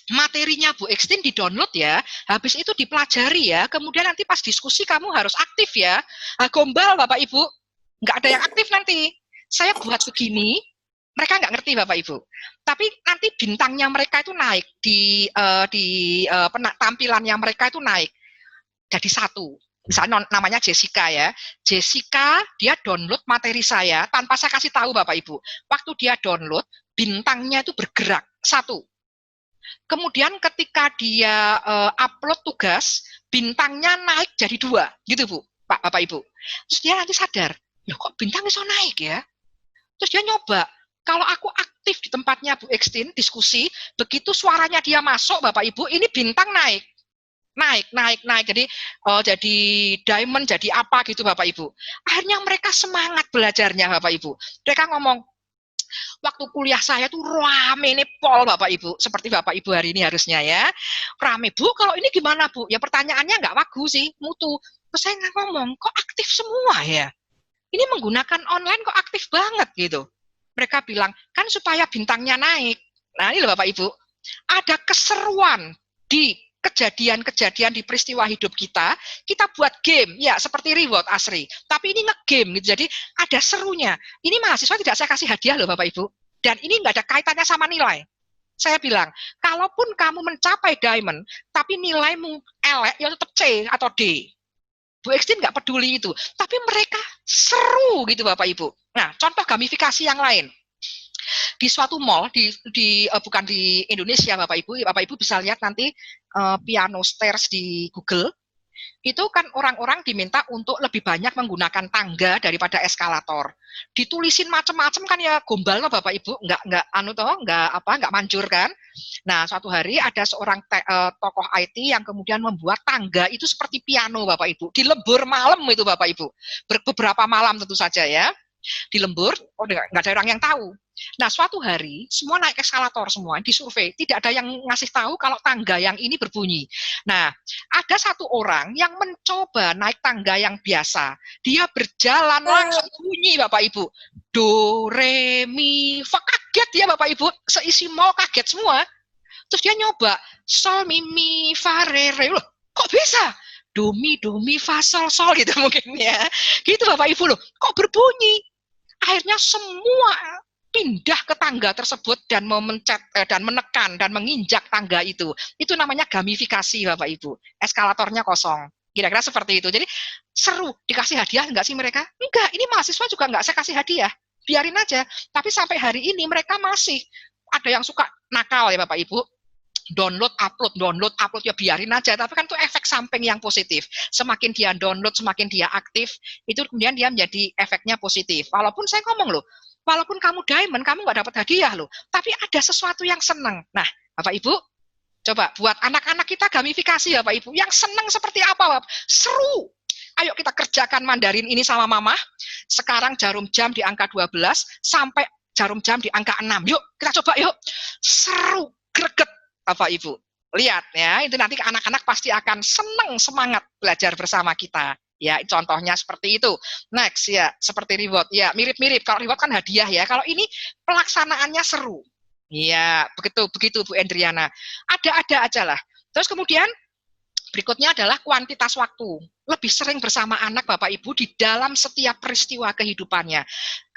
materinya Bu Ekstin di-download ya, habis itu dipelajari ya, kemudian nanti pas diskusi kamu harus aktif ya. Gombal Bapak Ibu, nggak ada yang aktif nanti. Saya buat begini, mereka nggak ngerti Bapak Ibu. Tapi nanti bintangnya mereka itu naik, di tampilannya mereka itu naik. Jadi satu. Misalnya namanya Jessica ya. Jessica, dia download materi saya tanpa saya kasih tahu Bapak Ibu. Waktu dia download, bintangnya itu bergerak. Satu. Kemudian ketika dia upload tugas, bintangnya naik jadi 2, gitu Bu, Bapak Ibu. Terus dia nanti sadar, loh kok bintang bisa naik ya? Terus dia nyoba, kalau aku aktif di tempatnya Bu Ekstin, diskusi, begitu suaranya dia masuk Bapak Ibu, ini bintang naik. Jadi diamond, jadi apa gitu Bapak Ibu. Akhirnya mereka semangat belajarnya Bapak Ibu. Mereka ngomong, waktu kuliah saya tuh rame nih pol Bapak Ibu, seperti Bapak Ibu hari ini harusnya ya. Rame Bu, kalau ini gimana Bu? Ya pertanyaannya nggak wagu sih, mutu. Terus saya ngomong, kok aktif semua ya? Ini menggunakan online kok aktif banget gitu. Mereka bilang, kan supaya bintangnya naik. Nah ini loh Bapak Ibu, ada keseruan di kejadian-kejadian di peristiwa hidup kita buat game, ya seperti reward Asri, tapi ini nge-game gitu, jadi ada serunya. Ini mahasiswa tidak saya kasih hadiah loh Bapak Ibu, dan ini nggak ada kaitannya sama nilai. Saya bilang, kalaupun kamu mencapai diamond, tapi nilaimu elek, ya tetap C atau D. Bu Ekstin nggak peduli itu, tapi mereka seru gitu Bapak Ibu. Nah, contoh gamifikasi yang lain. Di suatu mall, bukan di Indonesia Bapak Ibu bisa lihat nanti piano stairs di Google, itu kan orang-orang diminta untuk lebih banyak menggunakan tangga daripada eskalator. Ditulisin macam-macam kan ya, gombal loh Bapak Ibu, nggak manjur kan. Nah, suatu hari ada seorang tokoh IT yang kemudian membuat tangga itu seperti piano Bapak Ibu, di lembur malam itu Bapak Ibu, beberapa malam tentu saja ya, di lembur, nggak ada orang yang tahu. Nah, suatu hari, semua naik eskalator semua, disurvei. Tidak ada yang ngasih tahu kalau tangga yang ini berbunyi. Nah, ada satu orang yang mencoba naik tangga yang biasa. Dia berjalan langsung bunyi, Bapak Ibu. Do, re, mi, fa. Kaget dia, Bapak Ibu. Seisi mall kaget semua. Terus dia nyoba, sol, mi, mi, fa, re, re. Loh, kok bisa? domi, fa, sol, sol gitu mungkin ya. Gitu Bapak Ibu loh, kok berbunyi? Akhirnya semua pindah ke tangga tersebut dan memencet dan menekan dan menginjak tangga itu. Itu namanya gamifikasi Bapak Ibu. Eskalatornya kosong. Kira-kira seperti itu. Jadi seru, dikasih hadiah enggak sih mereka? Enggak, ini mahasiswa juga enggak saya kasih hadiah. Biarin aja. Tapi sampai hari ini mereka masih ada yang suka nakal ya Bapak Ibu. Download, upload ya biarin aja. Tapi kan itu efek samping yang positif. Semakin dia download, semakin dia aktif, itu kemudian dia menjadi efeknya positif. Walaupun saya ngomong loh, walaupun kamu diamond, kamu nggak dapat hadiah loh. Tapi ada sesuatu yang seneng. Nah, Bapak Ibu, coba buat anak-anak kita gamifikasi ya Bapak Ibu. Yang seneng seperti apa, Bapak? Seru. Ayo kita kerjakan Mandarin ini sama Mama. Sekarang jarum jam di angka 12 sampai jarum jam di angka 6. Yuk, kita coba yuk. Seru, greget. Bapak Ibu, lihat ya, itu nanti anak-anak pasti akan senang semangat belajar bersama kita. Ya, contohnya seperti itu. Next ya, seperti reward. Ya, mirip-mirip. Kalau reward kan hadiah ya. Kalau ini pelaksanaannya seru. Ya, begitu Bu Endriana. Ada-ada aja lah. Terus kemudian berikutnya adalah kuantitas waktu. Lebih sering bersama anak Bapak Ibu di dalam setiap peristiwa kehidupannya.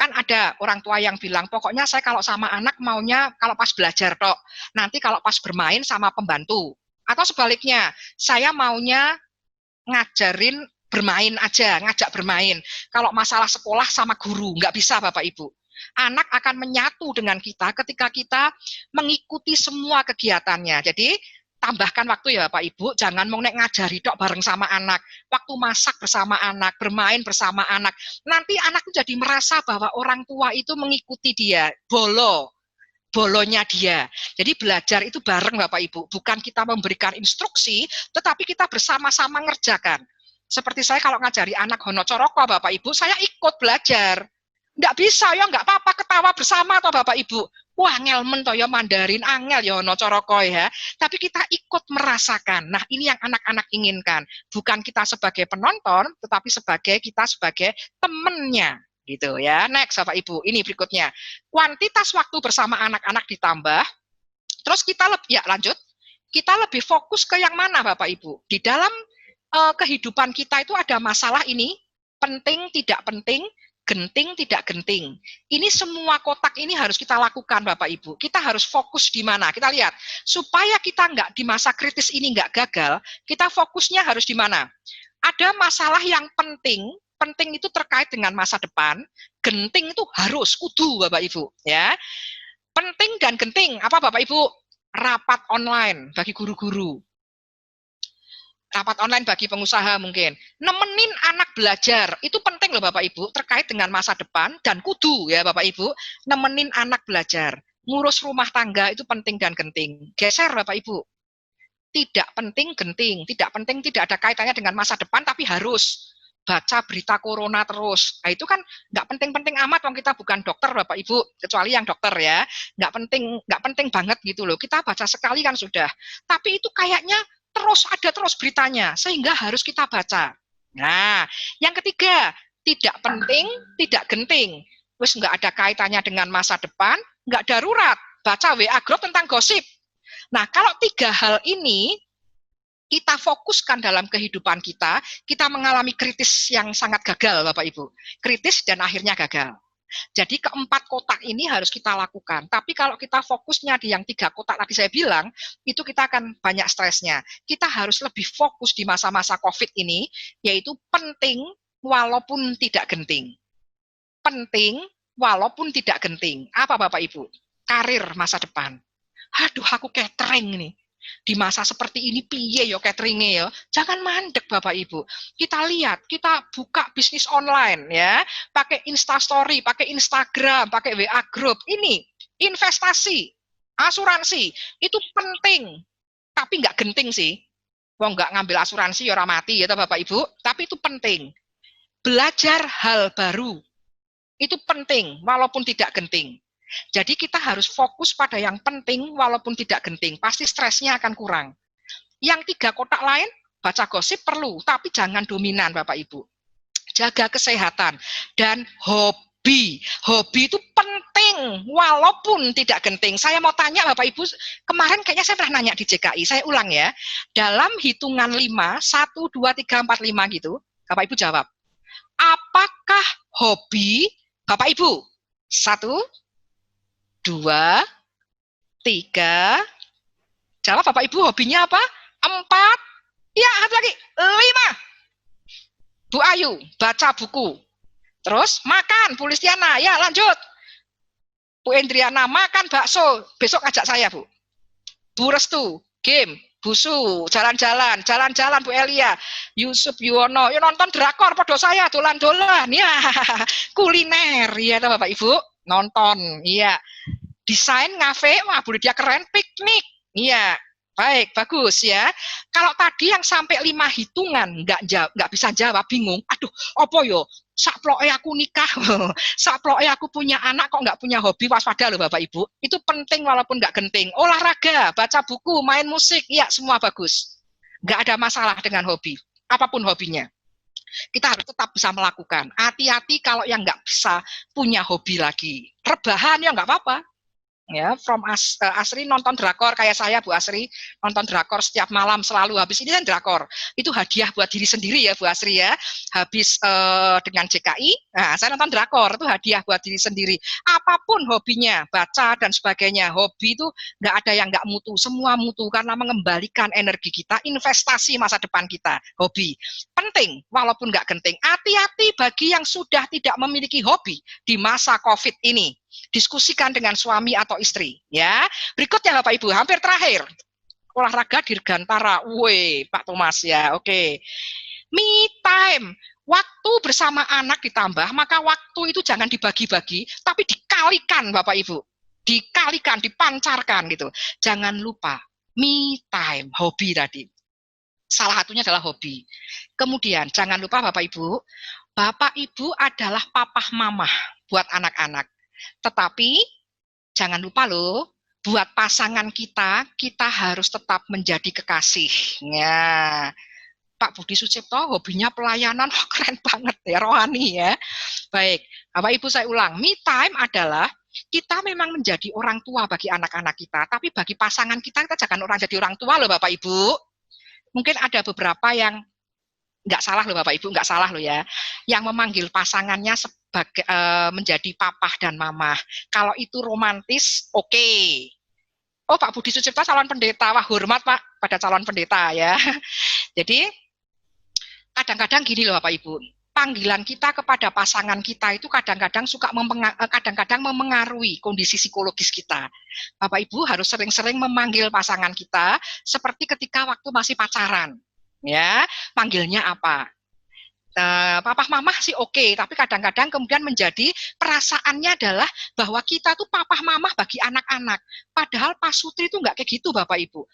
Kan ada orang tua yang bilang, pokoknya saya kalau sama anak maunya kalau pas belajar tok. Nanti kalau pas bermain sama pembantu. Atau sebaliknya, saya maunya ngajarin bermain aja, ngajak bermain. Kalau masalah sekolah sama guru, nggak bisa Bapak Ibu. Anak akan menyatu dengan kita ketika kita mengikuti semua kegiatannya. Jadi, tambahkan waktu ya Bapak Ibu, jangan mau ngajari tok bareng sama anak, waktu masak bersama anak, bermain bersama anak, nanti anak itu jadi merasa bahwa orang tua itu mengikuti dia, bolonya dia. Jadi belajar itu bareng Bapak Ibu, bukan kita memberikan instruksi, tetapi kita bersama-sama ngerjakan. Seperti saya kalau ngajari anak Hono Coroko Bapak Ibu, saya ikut belajar. Nggak bisa ya, nggak apa-apa ketawa bersama toh Bapak Ibu. Wah, ngelmen toh ya Mandarin, angel ya Hono Coroko ya. Tapi kita ikut merasakan. Nah, ini yang anak-anak inginkan. Bukan kita sebagai penonton, tetapi kita sebagai temennya. Gitu ya. Next Bapak Ibu, ini berikutnya. Kuantitas waktu bersama anak-anak ditambah. Terus kita lanjut. Kita lebih fokus ke yang mana Bapak Ibu? Di dalam kehidupan kita itu ada masalah ini, penting, tidak penting, genting, tidak genting. Ini semua kotak ini harus kita lakukan Bapak Ibu. Kita harus fokus di mana. Kita lihat, supaya kita nggak di masa kritis ini nggak gagal, kita fokusnya harus di mana. Ada masalah yang penting itu terkait dengan masa depan, genting itu harus, kudu Bapak Ibu. Ya. Penting dan genting, apa Bapak Ibu? Rapat online bagi guru-guru. Rapat online bagi pengusaha mungkin. Nemenin anak belajar, itu penting loh Bapak Ibu, terkait dengan masa depan, dan kudu ya Bapak Ibu, nemenin anak belajar. Ngurus rumah tangga itu penting dan genting. Geser Bapak Ibu. Tidak penting, genting. Tidak penting, tidak ada kaitannya dengan masa depan, tapi harus. Baca berita corona terus. Nah itu kan nggak penting-penting amat, kalau kita bukan dokter Bapak Ibu, kecuali yang dokter ya. Nggak penting banget gitu loh. Kita baca sekali kan sudah. Tapi itu kayaknya ada terus beritanya, sehingga harus kita baca. Nah, yang ketiga, tidak penting, tidak genting. Terus nggak ada kaitannya dengan masa depan, nggak darurat. Baca WA group tentang gosip. Nah, kalau tiga hal ini kita fokuskan dalam kehidupan kita mengalami kritis yang sangat gagal, Bapak Ibu. Kritis dan akhirnya gagal. Jadi keempat kotak ini harus kita lakukan. Tapi kalau kita fokusnya di yang 3 kotak tadi saya bilang, itu kita akan banyak stresnya. Kita harus lebih fokus di masa-masa COVID ini, yaitu penting walaupun tidak genting. Penting walaupun tidak genting. Apa Bapak Ibu? Karir masa depan. Aduh, aku catering nih. Di masa seperti ini piye yo cateringnya yo. Jangan mandek Bapak Ibu. Kita lihat, kita buka bisnis online ya, pakai Instastory, pakai Instagram, pakai WA group. Ini investasi, asuransi, itu penting. Tapi nggak genting sih. Wong nggak ngambil asuransi ya ora mati ya Bapak Ibu, tapi itu penting. Belajar hal baru. Itu penting walaupun tidak genting. Jadi kita harus fokus pada yang penting walaupun tidak genting. Pasti stresnya akan kurang. Yang 3 kotak lain, baca gosip perlu, tapi jangan dominan Bapak Ibu. Jaga kesehatan dan hobi. Hobi itu penting walaupun tidak genting. Saya mau tanya Bapak Ibu, kemarin kayaknya saya pernah nanya di JKI, saya ulang ya. Dalam hitungan 5, 1, 2, 3, 4, 5 gitu, Bapak Ibu jawab. Apakah hobi Bapak Ibu? 1, 2, 3. Jawab Bapak Ibu, hobinya apa? 4. Ya, satu lagi. 5. Bu Ayu, baca buku. Terus makan, Bu Listiana. Ya, lanjut. Bu Endriana, makan bakso. Besok ajak saya, Bu. Bu Restu, game. Bu Su, jalan-jalan. Jalan-jalan, Bu Elia. Yusuf Yuwono, yuk nonton drakor, podo saya, dolan-dolan. Ya, kuliner. Ya, Bapak Ibu. Nonton. Iya. Desain, ngafe, wah Bu Lydia keren. Piknik. Iya. Baik, bagus ya. Kalau tadi yang sampai 5 hitungan nggak bisa jawab, bingung. Aduh, opo yo? Sakploke aku nikah, sakploke aku punya anak kok nggak punya hobi, waspada loh Bapak Ibu. Itu penting walaupun nggak genting. Olahraga, baca buku, main musik, ya semua bagus. Nggak ada masalah dengan hobi, apapun hobinya. Kita harus tetap bisa melakukan. Hati-hati kalau yang nggak bisa punya hobi lagi. Rebahan ya nggak apa-apa. Ya, Asri nonton drakor kayak saya Bu Asri, nonton drakor setiap malam selalu, habis ini kan drakor. Itu hadiah buat diri sendiri ya Bu Asri ya. Habis dengan JKI, nah saya nonton drakor, itu hadiah buat diri sendiri. Apapun hobinya, baca dan sebagainya, hobi itu nggak ada yang nggak mutu, semua mutu karena mengembalikan energi kita, investasi masa depan kita. Hobi penting walaupun nggak genting. Hati-hati bagi yang sudah tidak memiliki hobi di masa COVID ini. Diskusikan dengan suami atau istri ya. Berikutnya Bapak Ibu, hampir terakhir. Olahraga dirgantara. Woi, Pak Thomas ya. Oke. Me time. Waktu bersama anak ditambah, maka waktu itu jangan dibagi-bagi, tapi dikalikan Bapak Ibu. Dikalikan, dipancarkan gitu. Jangan lupa me time, hobi tadi. Salah satunya adalah hobi. Kemudian jangan lupa Bapak Ibu adalah papah mamah buat anak-anak. Tetapi jangan lupa loh, buat pasangan kita harus tetap menjadi kekasih. Ya, Pak Budi Sucipto hobinya pelayanan, keren banget ya, rohani ya. Baik, Bapak Ibu saya ulang, me time adalah kita memang menjadi orang tua bagi anak-anak kita, tapi bagi pasangan kita jangan jadi orang tua loh Bapak Ibu. Mungkin ada beberapa yang nggak salah loh Bapak Ibu, nggak salah loh ya, yang memanggil pasangannya sebagai menjadi papah dan mamah. Kalau itu romantis, oke. Oh, Pak Budi Sucipto calon pendeta, wah hormat Pak pada calon pendeta ya. Jadi kadang-kadang gini loh Bapak Ibu, panggilan kita kepada pasangan kita itu kadang-kadang memengaruhi kondisi psikologis kita. Bapak Ibu harus sering-sering memanggil pasangan kita seperti ketika waktu masih pacaran. Ya, panggilnya apa? Papah mamah sih oke, tapi kadang-kadang kemudian menjadi perasaannya adalah bahwa kita tuh papah mamah bagi anak-anak. Padahal Pak Sutri itu nggak kayak gitu Bapak Ibu.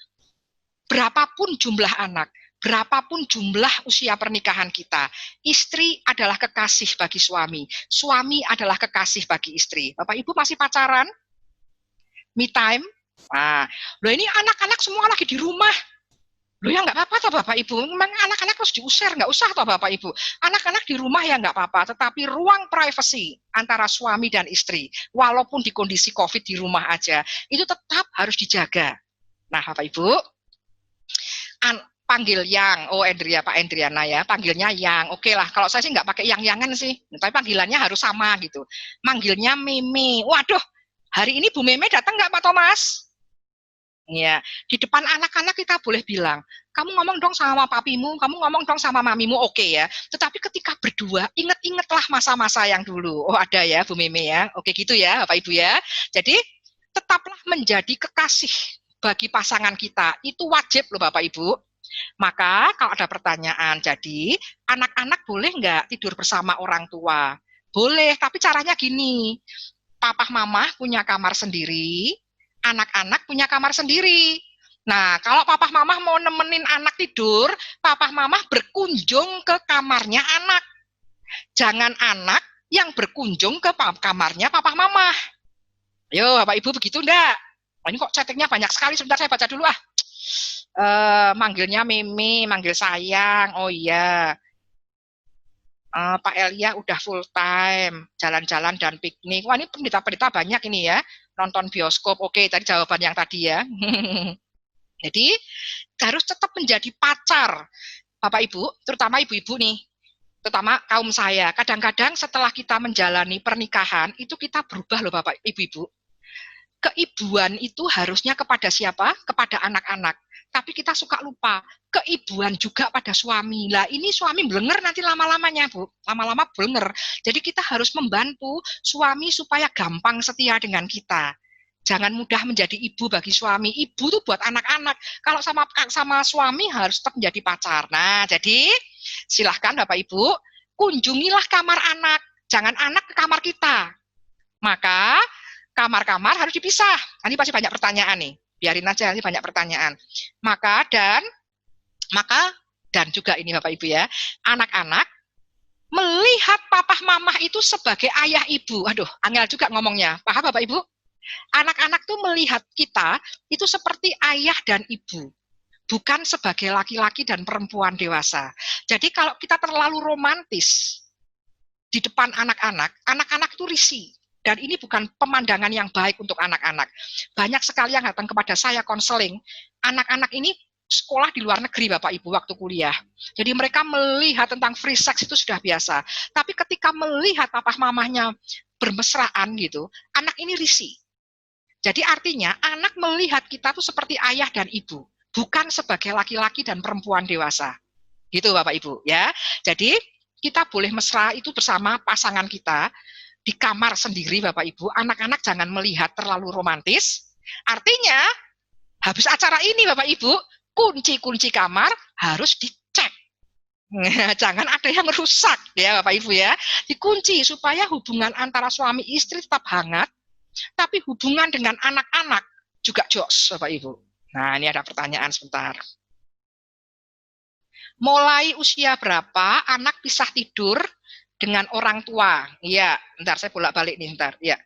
Berapapun jumlah anak, berapapun jumlah usia pernikahan kita, istri adalah kekasih bagi suami adalah kekasih bagi istri. Bapak Ibu masih pacaran? Me time? Nah, loh ini anak-anak semua lagi di rumah. Loh ya nggak apa-apa toh Bapak Ibu, memang anak-anak harus diusir, nggak usah toh Bapak Ibu. Anak-anak di rumah ya nggak apa-apa, tetapi ruang privasi antara suami dan istri, walaupun di kondisi COVID di rumah aja, itu tetap harus dijaga. Nah Bapak Ibu, panggil yang, Pak Endriana ya, panggilnya yang, oke lah, kalau saya sih nggak pakai yang-yangan sih, tapi panggilannya harus sama gitu. Manggilnya Meme, waduh, hari ini Bu Meme datang nggak Pak Thomas? Ya, di depan anak-anak kita boleh bilang, kamu ngomong dong sama papimu, kamu ngomong dong sama mamimu, oke ya. Tetapi ketika berdua, inget-ingetlah masa-masa yang dulu. Oh ada ya Bu Meme ya, oke gitu ya Bapak Ibu ya. Jadi tetaplah menjadi kekasih bagi pasangan kita, itu wajib loh Bapak Ibu. Maka kalau ada pertanyaan, jadi anak-anak boleh nggak tidur bersama orang tua? Boleh, tapi caranya gini, papah mamah punya kamar sendiri, anak-anak punya kamar sendiri. Nah, kalau papah mamah mau nemenin anak tidur, papah mamah berkunjung ke kamarnya anak. Jangan anak yang berkunjung ke kamarnya papah mamah. Yo, Bapak Ibu begitu enggak? Oh, ini kok chattingnya banyak sekali, sebentar saya baca dulu ah. Manggilnya Meme, manggil sayang, oh iya. Pak Elia udah full time, jalan-jalan dan piknik. Wah, ini pendeta-pendeta banyak ini ya, nonton bioskop. Oke, tadi jawaban yang tadi ya. Jadi, harus tetap menjadi pacar, Bapak Ibu, terutama ibu-ibu nih, terutama kaum saya. Kadang-kadang setelah kita menjalani pernikahan, itu kita berubah loh Bapak Ibu-ibu. Keibuan itu harusnya kepada siapa? Kepada anak-anak. Tapi kita suka lupa, keibuan juga pada suami. Lah ini suami blenger nanti lama-lamanya, Bu. Lama-lama blenger. Jadi kita harus membantu suami supaya gampang setia dengan kita. Jangan mudah menjadi ibu bagi suami. Ibu tuh buat anak-anak. Kalau sama suami harus tetap menjadi pacar. Nah, jadi silahkan Bapak Ibu, kunjungilah kamar anak. Jangan anak ke kamar kita. Maka kamar-kamar harus dipisah. Ini pasti banyak pertanyaan nih. Biarin aja, ini banyak pertanyaan. Maka dan juga ini Bapak Ibu ya, anak-anak melihat papa mamah itu sebagai ayah ibu. Aduh, angel juga ngomongnya. Paham Bapak Ibu? Anak-anak tuh melihat kita itu seperti ayah dan ibu, bukan sebagai laki-laki dan perempuan dewasa. Jadi kalau kita terlalu romantis di depan anak-anak, anak-anak itu risih. Dan ini bukan pemandangan yang baik untuk anak-anak. Banyak sekali yang datang kepada saya konseling, anak-anak ini sekolah di luar negeri Bapak Ibu waktu kuliah. Jadi mereka melihat tentang free sex itu sudah biasa. Tapi ketika melihat papa mamahnya bermesraan gitu, anak ini risih. Jadi artinya anak melihat kita tuh seperti ayah dan ibu, bukan sebagai laki-laki dan perempuan dewasa. Gitu Bapak Ibu ya. Jadi kita boleh mesra itu bersama pasangan kita, di kamar sendiri Bapak Ibu, anak-anak jangan melihat terlalu romantis. Artinya, habis acara ini Bapak Ibu, kunci-kunci kamar harus dicek. Jangan ada yang rusak ya Bapak Ibu ya. Dikunci supaya hubungan antara suami istri tetap hangat, tapi hubungan dengan anak-anak juga jos Bapak Ibu. Nah, ini ada pertanyaan sebentar. Mulai usia berapa anak bisa tidur dengan orang tua? Iya, bentar saya bolak-balik nih, bentar. Ya,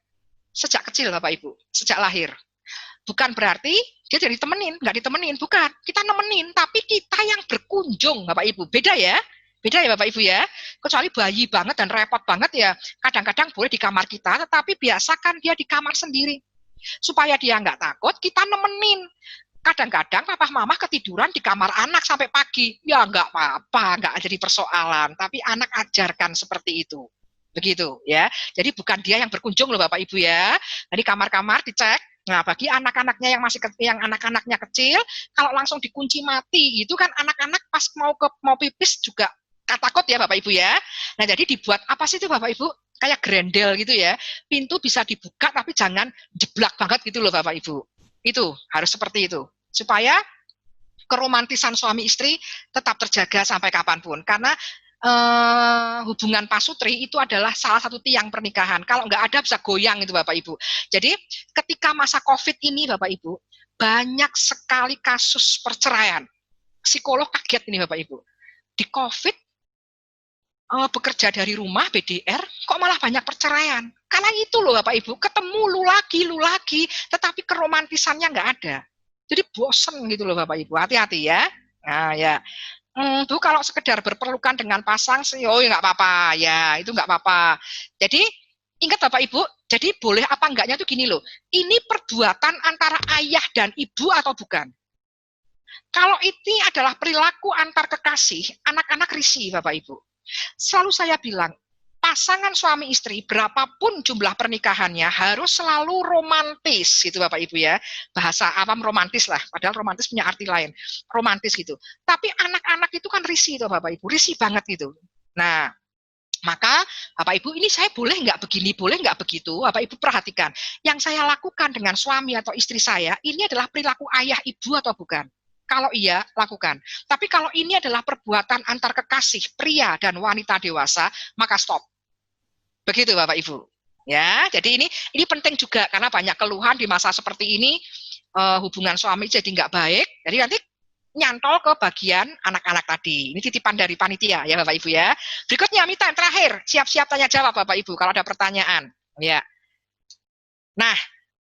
sejak kecil Bapak Ibu, sejak lahir. Bukan berarti dia jadi ditemenin, nggak ditemenin, bukan. Kita nemenin, tapi kita yang berkunjung Bapak Ibu. Beda ya Bapak Ibu ya. Kecuali bayi banget dan repot banget ya, kadang-kadang boleh di kamar kita, tetapi biasakan dia di kamar sendiri. Supaya dia nggak takut, kita nemenin. Kadang-kadang papa mama ketiduran di kamar anak sampai pagi. Ya nggak apa-apa, nggak jadi persoalan. Tapi anak ajarkan seperti itu. Begitu ya. Jadi bukan dia yang berkunjung loh Bapak Ibu ya. Jadi kamar-kamar dicek. Nah, bagi anak-anaknya yang anak-anaknya kecil, kalau langsung dikunci mati gitu kan anak-anak pas mau pipis juga takut ya Bapak Ibu ya. Nah, jadi dibuat apa sih itu Bapak Ibu? Kayak grendel gitu ya. Pintu bisa dibuka tapi jangan jeblak banget gitu loh Bapak Ibu. Itu harus seperti itu. Supaya keromantisan suami istri tetap terjaga sampai kapanpun. Karena hubungan pasutri itu adalah salah satu tiang pernikahan. Kalau nggak ada bisa goyang itu Bapak Ibu. Jadi ketika masa COVID ini Bapak Ibu, banyak sekali kasus perceraian. Psikolog kaget ini Bapak Ibu. Di COVID, bekerja dari rumah, BDR, kok malah banyak perceraian. Karena itu loh Bapak Ibu, ketemu lu lagi, tetapi keromantisannya nggak ada. Jadi bosen gitu loh Bapak Ibu, hati-hati ya. Nah ya, tuh kalau sekedar berpelukan dengan pasang sih, oh ya nggak apa-apa, ya itu nggak apa-apa. Jadi ingat Bapak Ibu, jadi boleh apa enggaknya tuh gini loh, ini perbuatan antara ayah dan ibu atau bukan? Kalau ini adalah perilaku antar kekasih, anak-anak risih Bapak Ibu. Selalu saya bilang, pasangan suami istri berapapun jumlah pernikahannya harus selalu romantis gitu Bapak Ibu ya. Bahasa awam romantis lah, padahal romantis punya arti lain. Romantis gitu. Tapi anak-anak itu kan risih tuh Bapak Ibu, risih banget gitu. Nah, maka Bapak Ibu ini saya boleh nggak begini, boleh nggak begitu, Bapak Ibu perhatikan. Yang saya lakukan dengan suami atau istri saya, ini adalah perilaku ayah ibu atau bukan? Kalau iya, lakukan. Tapi kalau ini adalah perbuatan antar kekasih, pria dan wanita dewasa, maka stop. Begitu Bapak Ibu. Ya, jadi ini penting juga karena banyak keluhan di masa seperti ini, hubungan suami jadi nggak baik. Jadi nanti nyantol ke bagian anak-anak tadi. Ini titipan dari panitia ya Bapak Ibu ya. Berikutnya Mita yang terakhir, siap-siap tanya jawab Bapak Ibu kalau ada pertanyaan. Ya. Nah,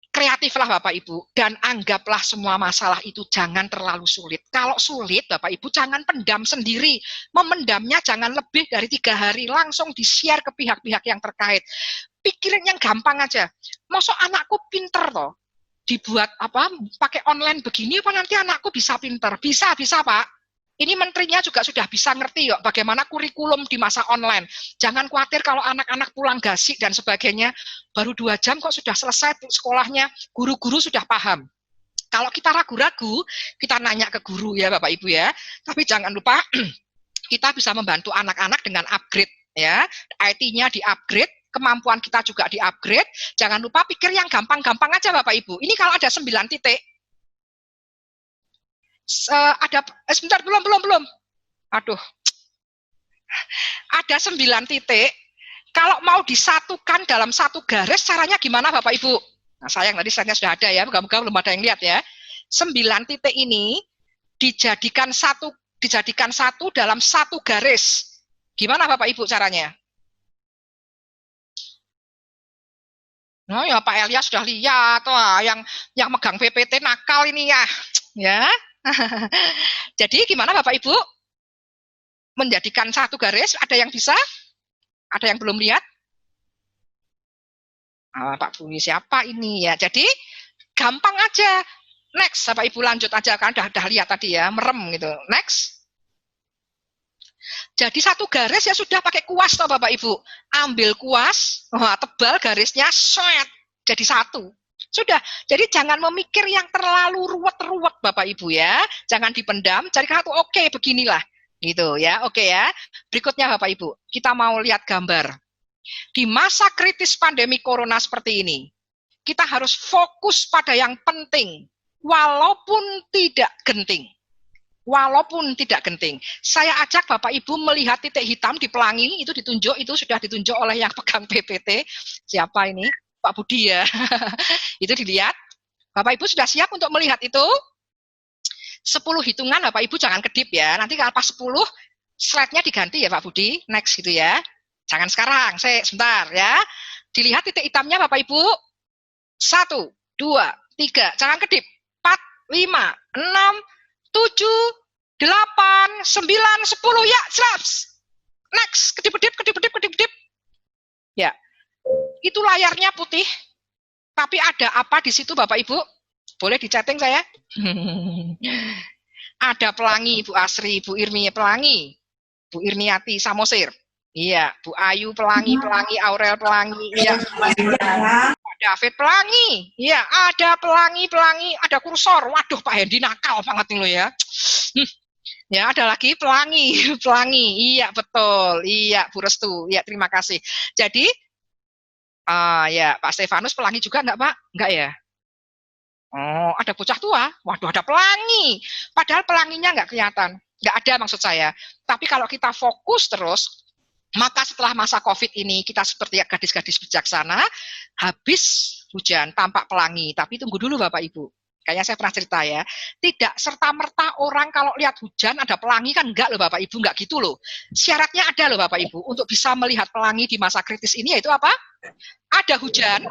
kreatiflah Bapak Ibu, dan anggaplah semua masalah itu jangan terlalu sulit. Kalau sulit Bapak Ibu jangan pendam sendiri, memendamnya jangan lebih dari 3 hari, langsung di-share ke pihak-pihak yang terkait. Pikirin yang gampang aja, masa anakku pinter toh, dibuat apa, pakai online begini apa nanti anakku bisa pinter? Bisa Pak. Ini menterinya juga sudah bisa ngerti yuk bagaimana kurikulum di masa online. Jangan khawatir kalau anak-anak pulang gasik dan sebagainya, baru 2 jam kok sudah selesai sekolahnya, guru-guru sudah paham. Kalau kita ragu-ragu, kita nanya ke guru ya Bapak Ibu ya. Tapi jangan lupa kita bisa membantu anak-anak dengan upgrade ya. IT-nya di-upgrade, kemampuan kita juga di-upgrade. Jangan lupa pikir yang gampang-gampang aja Bapak Ibu. Ini kalau ada 9 titik, ada sebentar, belum. Aduh. Ada 9 titik. Kalau mau disatukan dalam satu garis, caranya gimana Bapak Ibu? Nah, sayang tadi slide-nya sudah ada ya, moga-moga belum ada yang lihat ya. 9 titik ini dijadikan satu dalam satu garis. Gimana Bapak Ibu caranya? Nah, ya Pak Elia sudah lihat, wah, yang megang PPT nakal ini ya. Ya. Jadi gimana Bapak Ibu? Menjadikan satu garis, ada yang bisa? Ada yang belum lihat? Pak Buni siapa ini ya? Jadi gampang aja. Next, Bapak Ibu lanjut aja kan, udah lihat tadi ya, merem gitu. Next. Jadi satu garis ya sudah pakai kuas toh Bapak Ibu. Ambil kuas, tebal garisnya, sweat, jadi satu. Sudah, jadi jangan memikir yang terlalu ruwet-ruwet Bapak Ibu ya. Jangan dipendam, cari satu, oke beginilah. Gitu ya, oke ya. Berikutnya Bapak Ibu, kita mau lihat gambar. Di masa kritis pandemi corona seperti ini, kita harus fokus pada yang penting, walaupun tidak genting. Walaupun tidak genting. Saya ajak Bapak Ibu melihat titik hitam di pelangi, itu ditunjuk, itu sudah ditunjuk oleh yang pegang PPT. Siapa ini? Pak Budi ya. Itu dilihat. Bapak Ibu sudah siap untuk melihat itu? 10 hitungan Bapak Ibu jangan kedip ya. Nanti kalau pas 10 slide-nya diganti ya Pak Budi. Next gitu ya. Jangan sekarang, sebentar ya. Dilihat titik hitamnya Bapak Ibu. 1, 2, 3. Jangan kedip. 4, 5, 6, 7, 8, 9, 10 ya. Slaps. Next. Kedip. Ya. Itu layarnya putih, tapi ada apa di situ Bapak Ibu? Boleh di-chatting saya? Ada pelangi, Bu Asri, Bu Irmi pelangi, Bu Irniati Samosir, iya, Bu Ayu pelangi, Aurel pelangi, iya, Pak David pelangi, iya, ada pelangi, ada kursor, waduh Pak Hendi nakal banget nih lo ya. Ya, ada lagi pelangi, iya betul, iya Bu Restu, iya terima kasih. Jadi ya, Pak Stefanus pelangi juga enggak, Pak? Enggak ya? Oh, ada bocah tua. Waduh, ada pelangi. Padahal pelanginya enggak kelihatan. Enggak ada maksud saya. Tapi kalau kita fokus terus, maka setelah masa COVID ini, kita seperti gadis-gadis bijaksana, habis hujan, tampak pelangi. Tapi tunggu dulu Bapak Ibu. Kayaknya saya pernah cerita ya. Tidak serta-merta orang kalau lihat hujan ada pelangi kan enggak loh Bapak Ibu, enggak gitu loh. Syaratnya ada loh Bapak Ibu. Untuk bisa melihat pelangi di masa kritis ini yaitu apa? Ada hujan,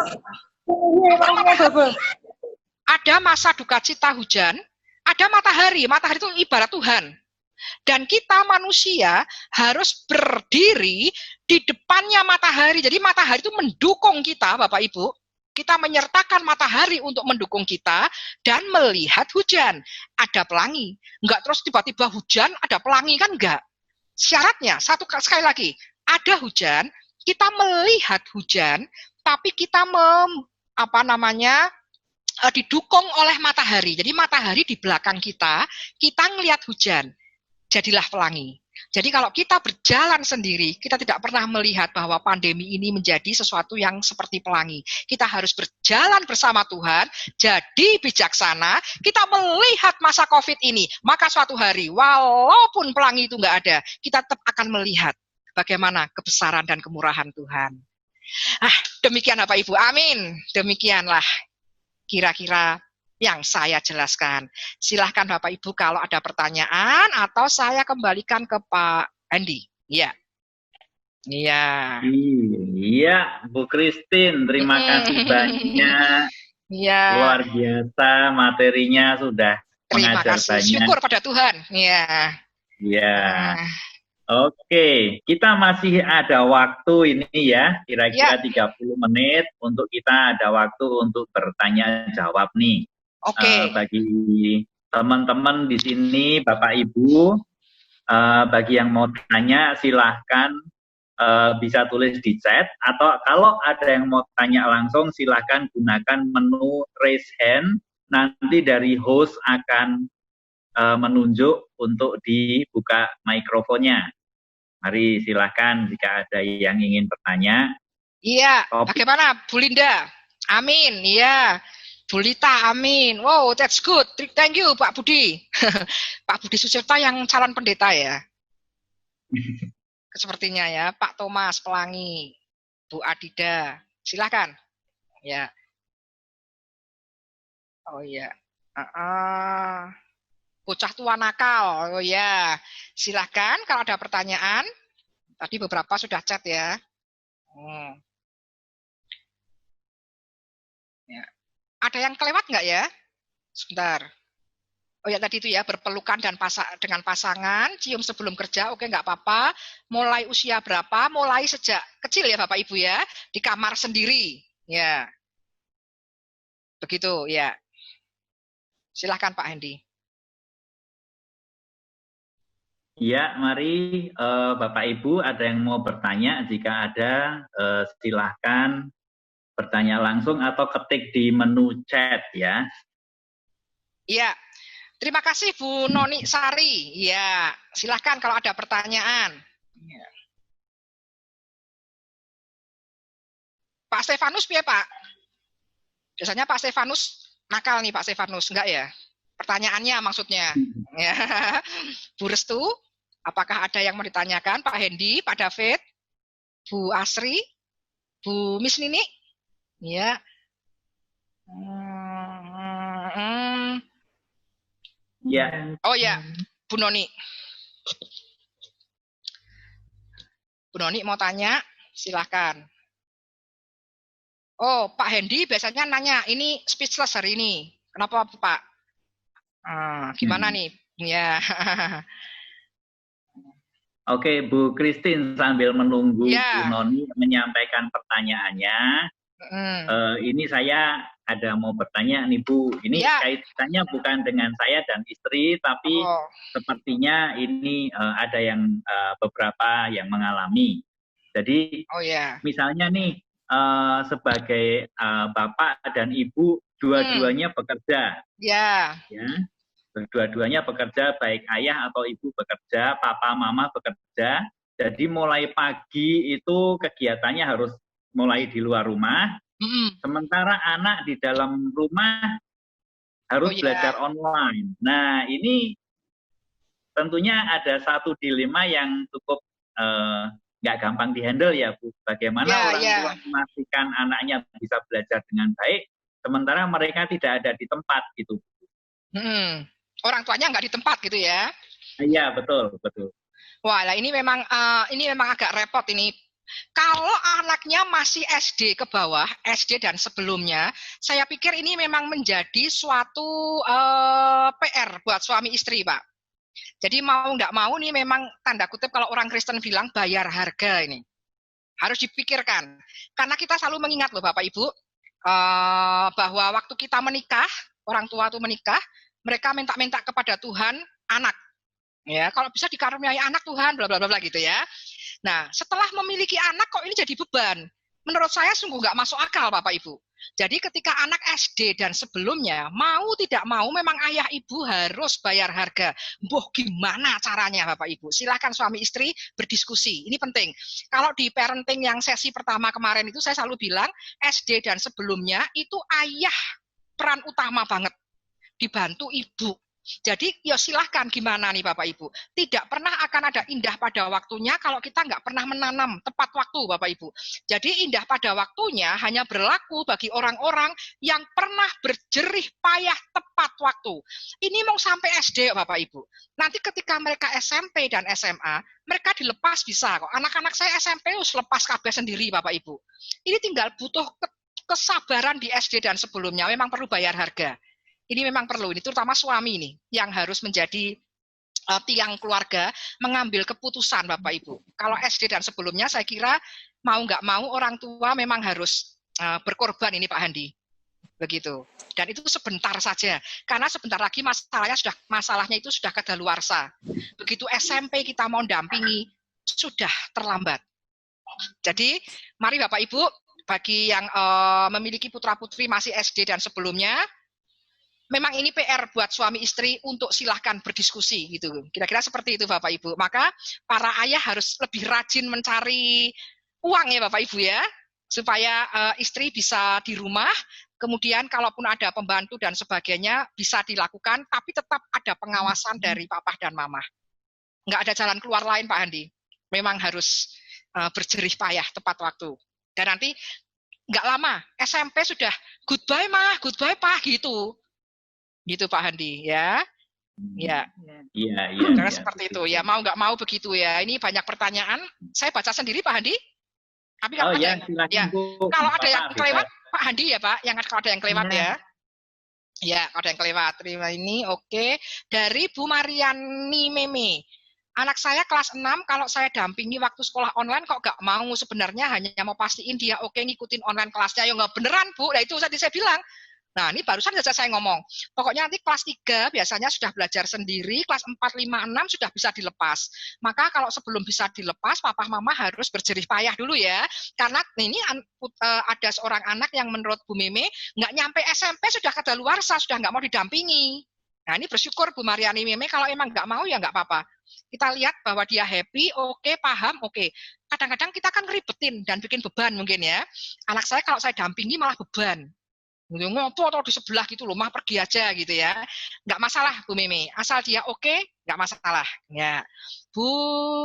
ada masa duka cita hujan, ada matahari. Matahari itu ibarat Tuhan. Dan kita manusia harus berdiri di depannya matahari. Jadi matahari itu mendukung kita Bapak Ibu. Kita menyertakan matahari untuk mendukung kita dan melihat hujan. Ada pelangi. Enggak terus tiba-tiba hujan, ada pelangi kan enggak. Syaratnya, sekali lagi, ada hujan, kita melihat hujan, tapi kita didukung oleh matahari. Jadi matahari di belakang kita ngelihat hujan. Jadilah pelangi. Jadi kalau kita berjalan sendiri, kita tidak pernah melihat bahwa pandemi ini menjadi sesuatu yang seperti pelangi. Kita harus berjalan bersama Tuhan, jadi bijaksana, kita melihat masa COVID ini. Maka suatu hari, walaupun pelangi itu nggak ada, kita tetap akan melihat bagaimana kebesaran dan kemurahan Tuhan. Demikian Bapak Ibu, amin. Demikianlah kira-kira yang saya jelaskan. Silahkan Bapak Ibu kalau ada pertanyaan atau saya kembalikan ke Pak Andi. Iya. Iya. Iya, Bu Christine, terima kasih banyak. Iya, Luar biasa materinya sudah terima mengajar kasih. banyak. Syukur pada Tuhan. Iya. Ya, Ah, oke. Kita masih ada waktu ini ya, ya, kira-kira 30 menit untuk kita ada waktu untuk bertanya jawab nih. oke. Bagi teman-teman di sini, Bapak Ibu, bagi yang mau tanya silahkan bisa tulis di chat, atau kalau ada yang mau tanya langsung silahkan gunakan menu raise hand, nanti dari host akan menunjuk untuk dibuka mikrofonnya. Mari silahkan jika ada yang ingin bertanya. Iya, Topik. bagaimana Bu Linda? Amin, iya. Bu Lita, amin. Wow, that's good. Thank you, Pak Budi. Pak Budi Sucipto yang calon pendeta ya, sepertinya ya. Pak Thomas Pelangi, Bu Adida, silakan. Ya, oh iya. Bocah tua nakal, oh ya. Silakan kalau ada pertanyaan. Tadi beberapa sudah chat ya. Hmm, ya. Ada yang kelewat nggak ya? Sebentar. Oh ya tadi itu ya berpelukan dan dengan pasangan, cium sebelum kerja, oke nggak apa-apa. Mulai usia berapa? Mulai sejak kecil ya Bapak Ibu ya, di kamar sendiri. Ya, begitu ya. Silahkan Pak Hendi. Ya, mari Bapak Ibu ada yang mau bertanya, jika ada silahkan bertanya langsung atau ketik di menu chat ya. Iya, terima kasih Bu Noni Sari. Ya, silahkan kalau ada pertanyaan. Ya. Pak Stefanus ya Pak? Biasanya Pak Stefanus nakal nih Pak Stefanus, enggak ya? Pertanyaannya maksudnya. Ya. Bu Restu, apakah ada yang mau ditanyakan? Pak Hendi, Pak David, Bu Asri, Bu Miss Nini? Ya. Ya, Oh ya, Bu Noni. Bu Noni mau tanya? Silahkan. Oh, Pak Hendi biasanya nanya, ini speechless hari ini. Kenapa Pak? Gimana nih? Ya. Oke, Bu Christine sambil menunggu Bu Ya. Noni menyampaikan pertanyaannya, ini saya ada mau bertanya nih Bu. Ini Ya. kaitannya bukan dengan saya dan istri, tapi Oh. sepertinya ini ada yang beberapa yang mengalami. Jadi Oh ya. misalnya nih sebagai bapak dan ibu dua-duanya bekerja, Ya. ya, dua-duanya bekerja, baik ayah atau ibu bekerja, papa mama bekerja. Jadi mulai pagi itu kegiatannya harus mulai di luar rumah, sementara anak di dalam rumah Oh harus ya. belajar online. Nah, ini tentunya ada satu dilema yang cukup nggak gampang dihandle ya Bu. Bagaimana Ya, orang tua ya. memastikan anaknya bisa belajar dengan baik, sementara mereka tidak ada di tempat gitu. Orang tuanya nggak di tempat gitu ya. Iya, betul, betul. Wah, lah ini memang agak repot ini. Kalau anaknya masih SD ke bawah, SD dan sebelumnya, saya pikir ini memang menjadi suatu PR buat suami istri, Pak. Jadi mau nggak mau nih memang tanda kutip kalau orang Kristen bilang bayar harga ini. Harus dipikirkan. Karena kita selalu mengingat loh Bapak Ibu, bahwa waktu kita menikah, orang tua itu menikah, mereka minta-minta kepada Tuhan anak. Ya, kalau bisa dikaruniai anak Tuhan, bla bla bla gitu ya. Nah, setelah memiliki anak kok ini jadi beban. Menurut saya sungguh nggak masuk akal Bapak Ibu. Jadi ketika anak SD dan sebelumnya mau tidak mau memang ayah ibu harus bayar harga. Boh gimana caranya Bapak Ibu? Silahkan suami istri berdiskusi. Ini penting. Kalau di parenting yang sesi pertama kemarin itu saya selalu bilang SD dan sebelumnya itu ayah peran utama banget. Dibantu ibu. Jadi ya silahkan gimana nih Bapak Ibu. Tidak pernah akan ada indah pada waktunya kalau kita nggak pernah menanam tepat waktu Bapak Ibu. Jadi indah pada waktunya hanya berlaku bagi orang-orang yang pernah berjerih payah tepat waktu. Ini mau sampai SD Bapak Ibu. Nanti ketika mereka SMP dan SMA, mereka dilepas bisa kok. Anak-anak saya SMP lepas kabeh sendiri Bapak Ibu. Ini tinggal butuh kesabaran di SD dan sebelumnya memang perlu bayar harga. Ini memang perlu, ini terutama suami ini yang harus menjadi tiang keluarga mengambil keputusan Bapak Ibu. Kalau SD dan sebelumnya saya kira mau nggak mau orang tua memang harus berkorban ini Pak Handi. Begitu. Dan itu sebentar saja. Karena sebentar lagi masalahnya itu sudah kadaluarsa. Begitu SMP kita mau dampingi sudah terlambat. Jadi mari Bapak Ibu bagi yang memiliki putra-putri masih SD dan sebelumnya, memang ini PR buat suami istri untuk silahkan berdiskusi gitu. Kira-kira seperti itu Bapak Ibu. Maka para ayah harus lebih rajin mencari uang ya Bapak Ibu ya, supaya istri bisa di rumah, kemudian kalaupun ada pembantu dan sebagainya bisa dilakukan, tapi tetap ada pengawasan dari papa dan mama. Nggak ada jalan keluar lain Pak Handi. Memang harus berjerih payah tepat waktu. Dan nanti nggak lama, SMP sudah goodbye mah, goodbye pak gitu. Gitu Pak Handi ya. Ya. Iya. Karena seperti itu ya, mau nggak mau begitu ya. Ini banyak pertanyaan. Saya baca sendiri Pak Handi. Tapi kalau kalau ada yang kelewat Pak Handi ya Pak, kalau ada yang kelewat ya. Ya, kalau ada yang kelewat. Terima ini oke. Dari Bu Mariani Meme. Anak saya kelas 6, kalau saya dampingi waktu sekolah online kok nggak mau, sebenarnya hanya mau pastiin dia oke ngikutin online kelasnya. Ya nggak beneran Bu, nah itu tadi saya bilang. Nah ini barusan saja saya ngomong, pokoknya nanti kelas 3 biasanya sudah belajar sendiri, kelas 4, 5, 6 sudah bisa dilepas. Maka kalau sebelum bisa dilepas, papa mama harus berjerih payah dulu ya. Karena ini ada seorang anak yang menurut Bu Meme, nggak nyampe SMP sudah kadaluarsa, sudah nggak mau didampingi. Nah ini bersyukur Bu Mariani Meme, kalau emang nggak mau ya nggak apa-apa. Kita lihat bahwa dia happy, oke, paham, oke. Kadang-kadang kita kan ngeribetin dan bikin beban mungkin ya. Anak saya kalau saya dampingi malah beban. Ngopo atau di sebelah gitu loh, mah pergi aja gitu ya. Nggak masalah Bu Meme, asal dia oke, nggak masalah. Ya. Bu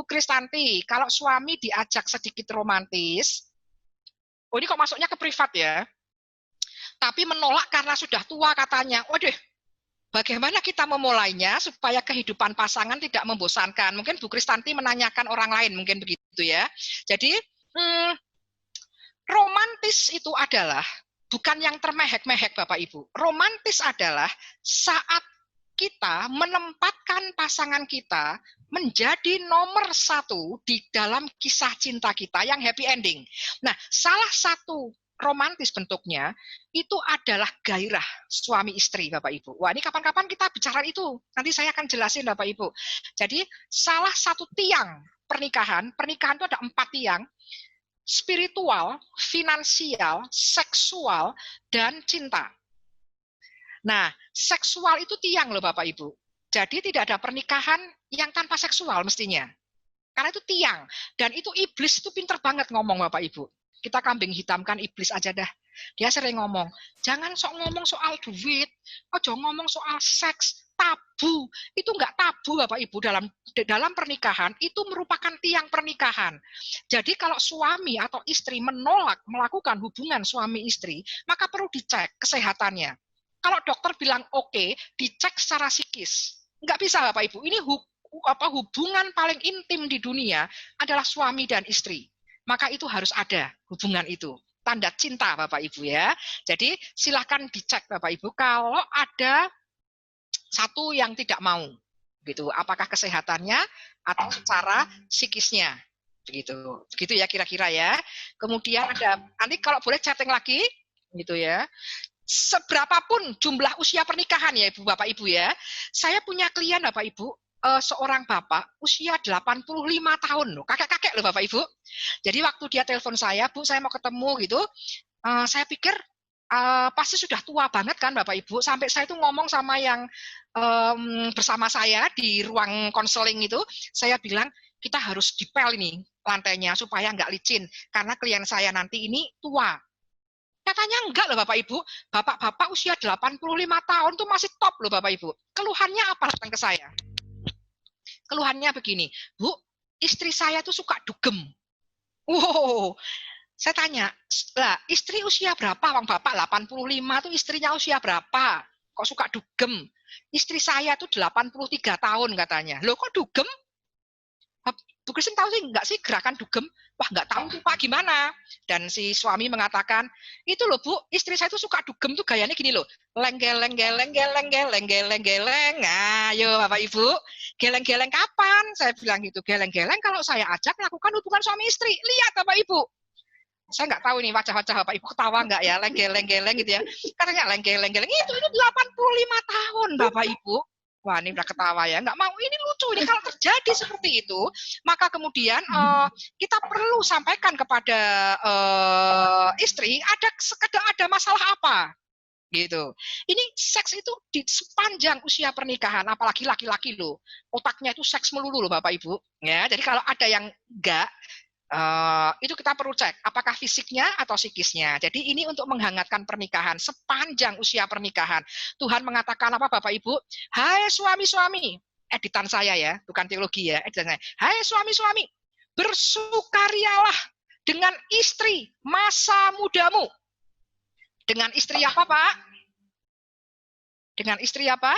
Kristanti, kalau suami diajak sedikit romantis, oh ini kok masuknya ke privat ya, tapi menolak karena sudah tua katanya, waduh, bagaimana kita memulainya supaya kehidupan pasangan tidak membosankan? Mungkin Bu Kristanti menanyakan orang lain, mungkin begitu ya. Jadi, romantis itu adalah bukan yang termehek-mehek Bapak Ibu. Romantis adalah saat kita menempatkan pasangan kita menjadi nomor 1 di dalam kisah cinta kita yang happy ending. Nah, salah satu romantis bentuknya itu adalah gairah suami istri Bapak Ibu. Wah ini kapan-kapan kita bicara itu, nanti saya akan jelasin Bapak Ibu. Jadi salah satu tiang pernikahan itu ada 4 tiang, spiritual, finansial, seksual, dan cinta. Nah seksual itu tiang loh Bapak Ibu, jadi tidak ada pernikahan yang tanpa seksual mestinya, karena itu tiang, dan itu iblis itu pinter banget ngomong Bapak Ibu. Kita kambing hitamkan iblis aja dah. Dia sering ngomong, jangan sok ngomong soal duit, ojo ngomong soal seks, tabu. Itu enggak tabu Bapak Ibu, dalam pernikahan itu merupakan tiang pernikahan. Jadi kalau suami atau istri menolak melakukan hubungan suami istri, maka perlu dicek kesehatannya. Kalau dokter bilang oke, dicek secara psikis. Enggak bisa Bapak Ibu, ini hubungan paling intim di dunia adalah suami dan istri. Maka itu harus ada hubungan itu, tanda cinta Bapak Ibu ya. Jadi silahkan dicek Bapak Ibu kalau ada satu yang tidak mau, gitu. Apakah kesehatannya atau secara psikisnya, begitu ya kira-kira ya. Kemudian ada nanti kalau boleh chatting lagi, gitu ya. Seberapapun jumlah usia pernikahan ya Ibu Bapak Ibu ya. Saya punya klien Bapak Ibu. Seorang bapak usia 85 tahun loh, kakek-kakek loh Bapak Ibu. Jadi waktu dia telepon saya, Bu saya mau ketemu gitu, saya pikir pasti sudah tua banget kan Bapak Ibu, sampai saya itu ngomong sama yang bersama saya di ruang konseling itu, saya bilang kita harus dipel ini lantainya supaya nggak licin, karena klien saya nanti ini tua. Katanya enggak loh Bapak Ibu, bapak-bapak usia 85 tahun tuh masih top loh Bapak Ibu. Keluhannya apa datang ke saya? Keluhannya begini, Bu, istri saya tuh suka dugem. Wow, saya tanya, lah istri usia berapa? Bang Bapak 85 tuh istrinya usia berapa? Kok suka dugem? Istri saya tuh 83 tahun katanya. Loh kok dugem? Bu Christine tahu sih nggak sih gerakan dugem? Wah nggak tahu tuh Pak gimana. Dan si suami mengatakan, itu loh Bu, istri saya tuh suka dugem tuh gayanya gini loh, geleng geleng geleng geleng geleng geleng. Nah, ayo Bapak Ibu, geleng-geleng kapan? Saya bilang gitu, geleng-geleng kalau saya ajak melakukan hubungan suami istri. Lihat Bapak Ibu. Saya nggak tahu nih wajah-wajah Bapak Ibu ketawa nggak ya, geleng-geleng gitu ya. Katanya geleng-geleng itu 85 tahun Bapak Ibu. Wah ini udah ketawa ya, nggak mau, ini lucu, ini kalau terjadi seperti itu, maka kemudian kita perlu sampaikan kepada istri, ada masalah apa, gitu. Ini seks itu di sepanjang usia pernikahan, apalagi laki-laki loh, otaknya itu seks melulu loh Bapak Ibu, ya. Jadi kalau ada yang enggak, itu kita perlu cek apakah fisiknya atau psikisnya. Jadi ini untuk menghangatkan pernikahan sepanjang usia pernikahan. Tuhan mengatakan apa Bapak Ibu? Hai suami-suami, editan saya ya, bukan teologi ya, editan saya. Hai suami-suami, bersukarialah dengan istri masa mudamu. Dengan istri apa Pak? Dengan istri apa?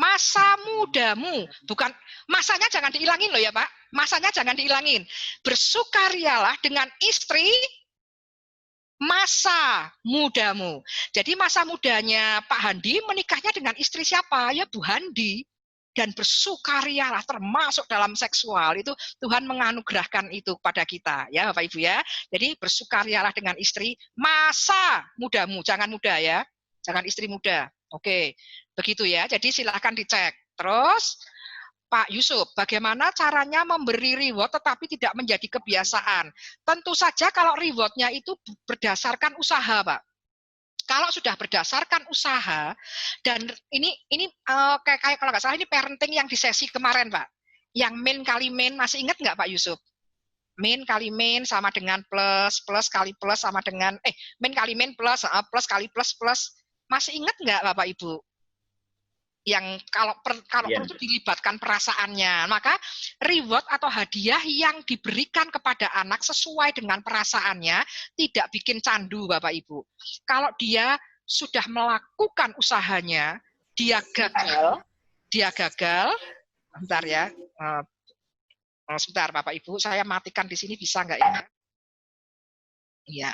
Masa mudamu, bukan masanya jangan diilangin loh ya Pak, masanya jangan diilangin. Bersukarialah dengan istri masa mudamu. Jadi masa mudanya Pak Handi menikahnya dengan istri siapa? Ya Bu Handi. Dan bersukarialah termasuk dalam seksual, itu Tuhan menganugerahkan itu pada kita ya Bapak Ibu ya. Jadi bersukarialah dengan istri masa mudamu, jangan muda ya, jangan istri muda. Oke, begitu ya. Jadi silahkan dicek. Terus Pak Yusuf, bagaimana caranya memberi reward tetapi tidak menjadi kebiasaan? Tentu saja kalau rewardnya itu berdasarkan usaha, Pak. Kalau sudah berdasarkan usaha, dan ini kayak kalau nggak salah ini parenting yang di sesi kemarin, Pak. Yang min kali min, masih ingat nggak Pak Yusuf? Min kali min sama dengan plus, plus kali plus sama dengan, min kali min plus, plus kali plus, plus. Masih ingat nggak Bapak Ibu? Yang kalau perlu dilibatkan perasaannya, maka reward atau hadiah yang diberikan kepada anak sesuai dengan perasaannya, tidak bikin candu Bapak Ibu. Kalau dia sudah melakukan usahanya, dia gagal, bentar ya, sebentar Bapak Ibu, saya matikan di sini bisa nggak ya? Iya.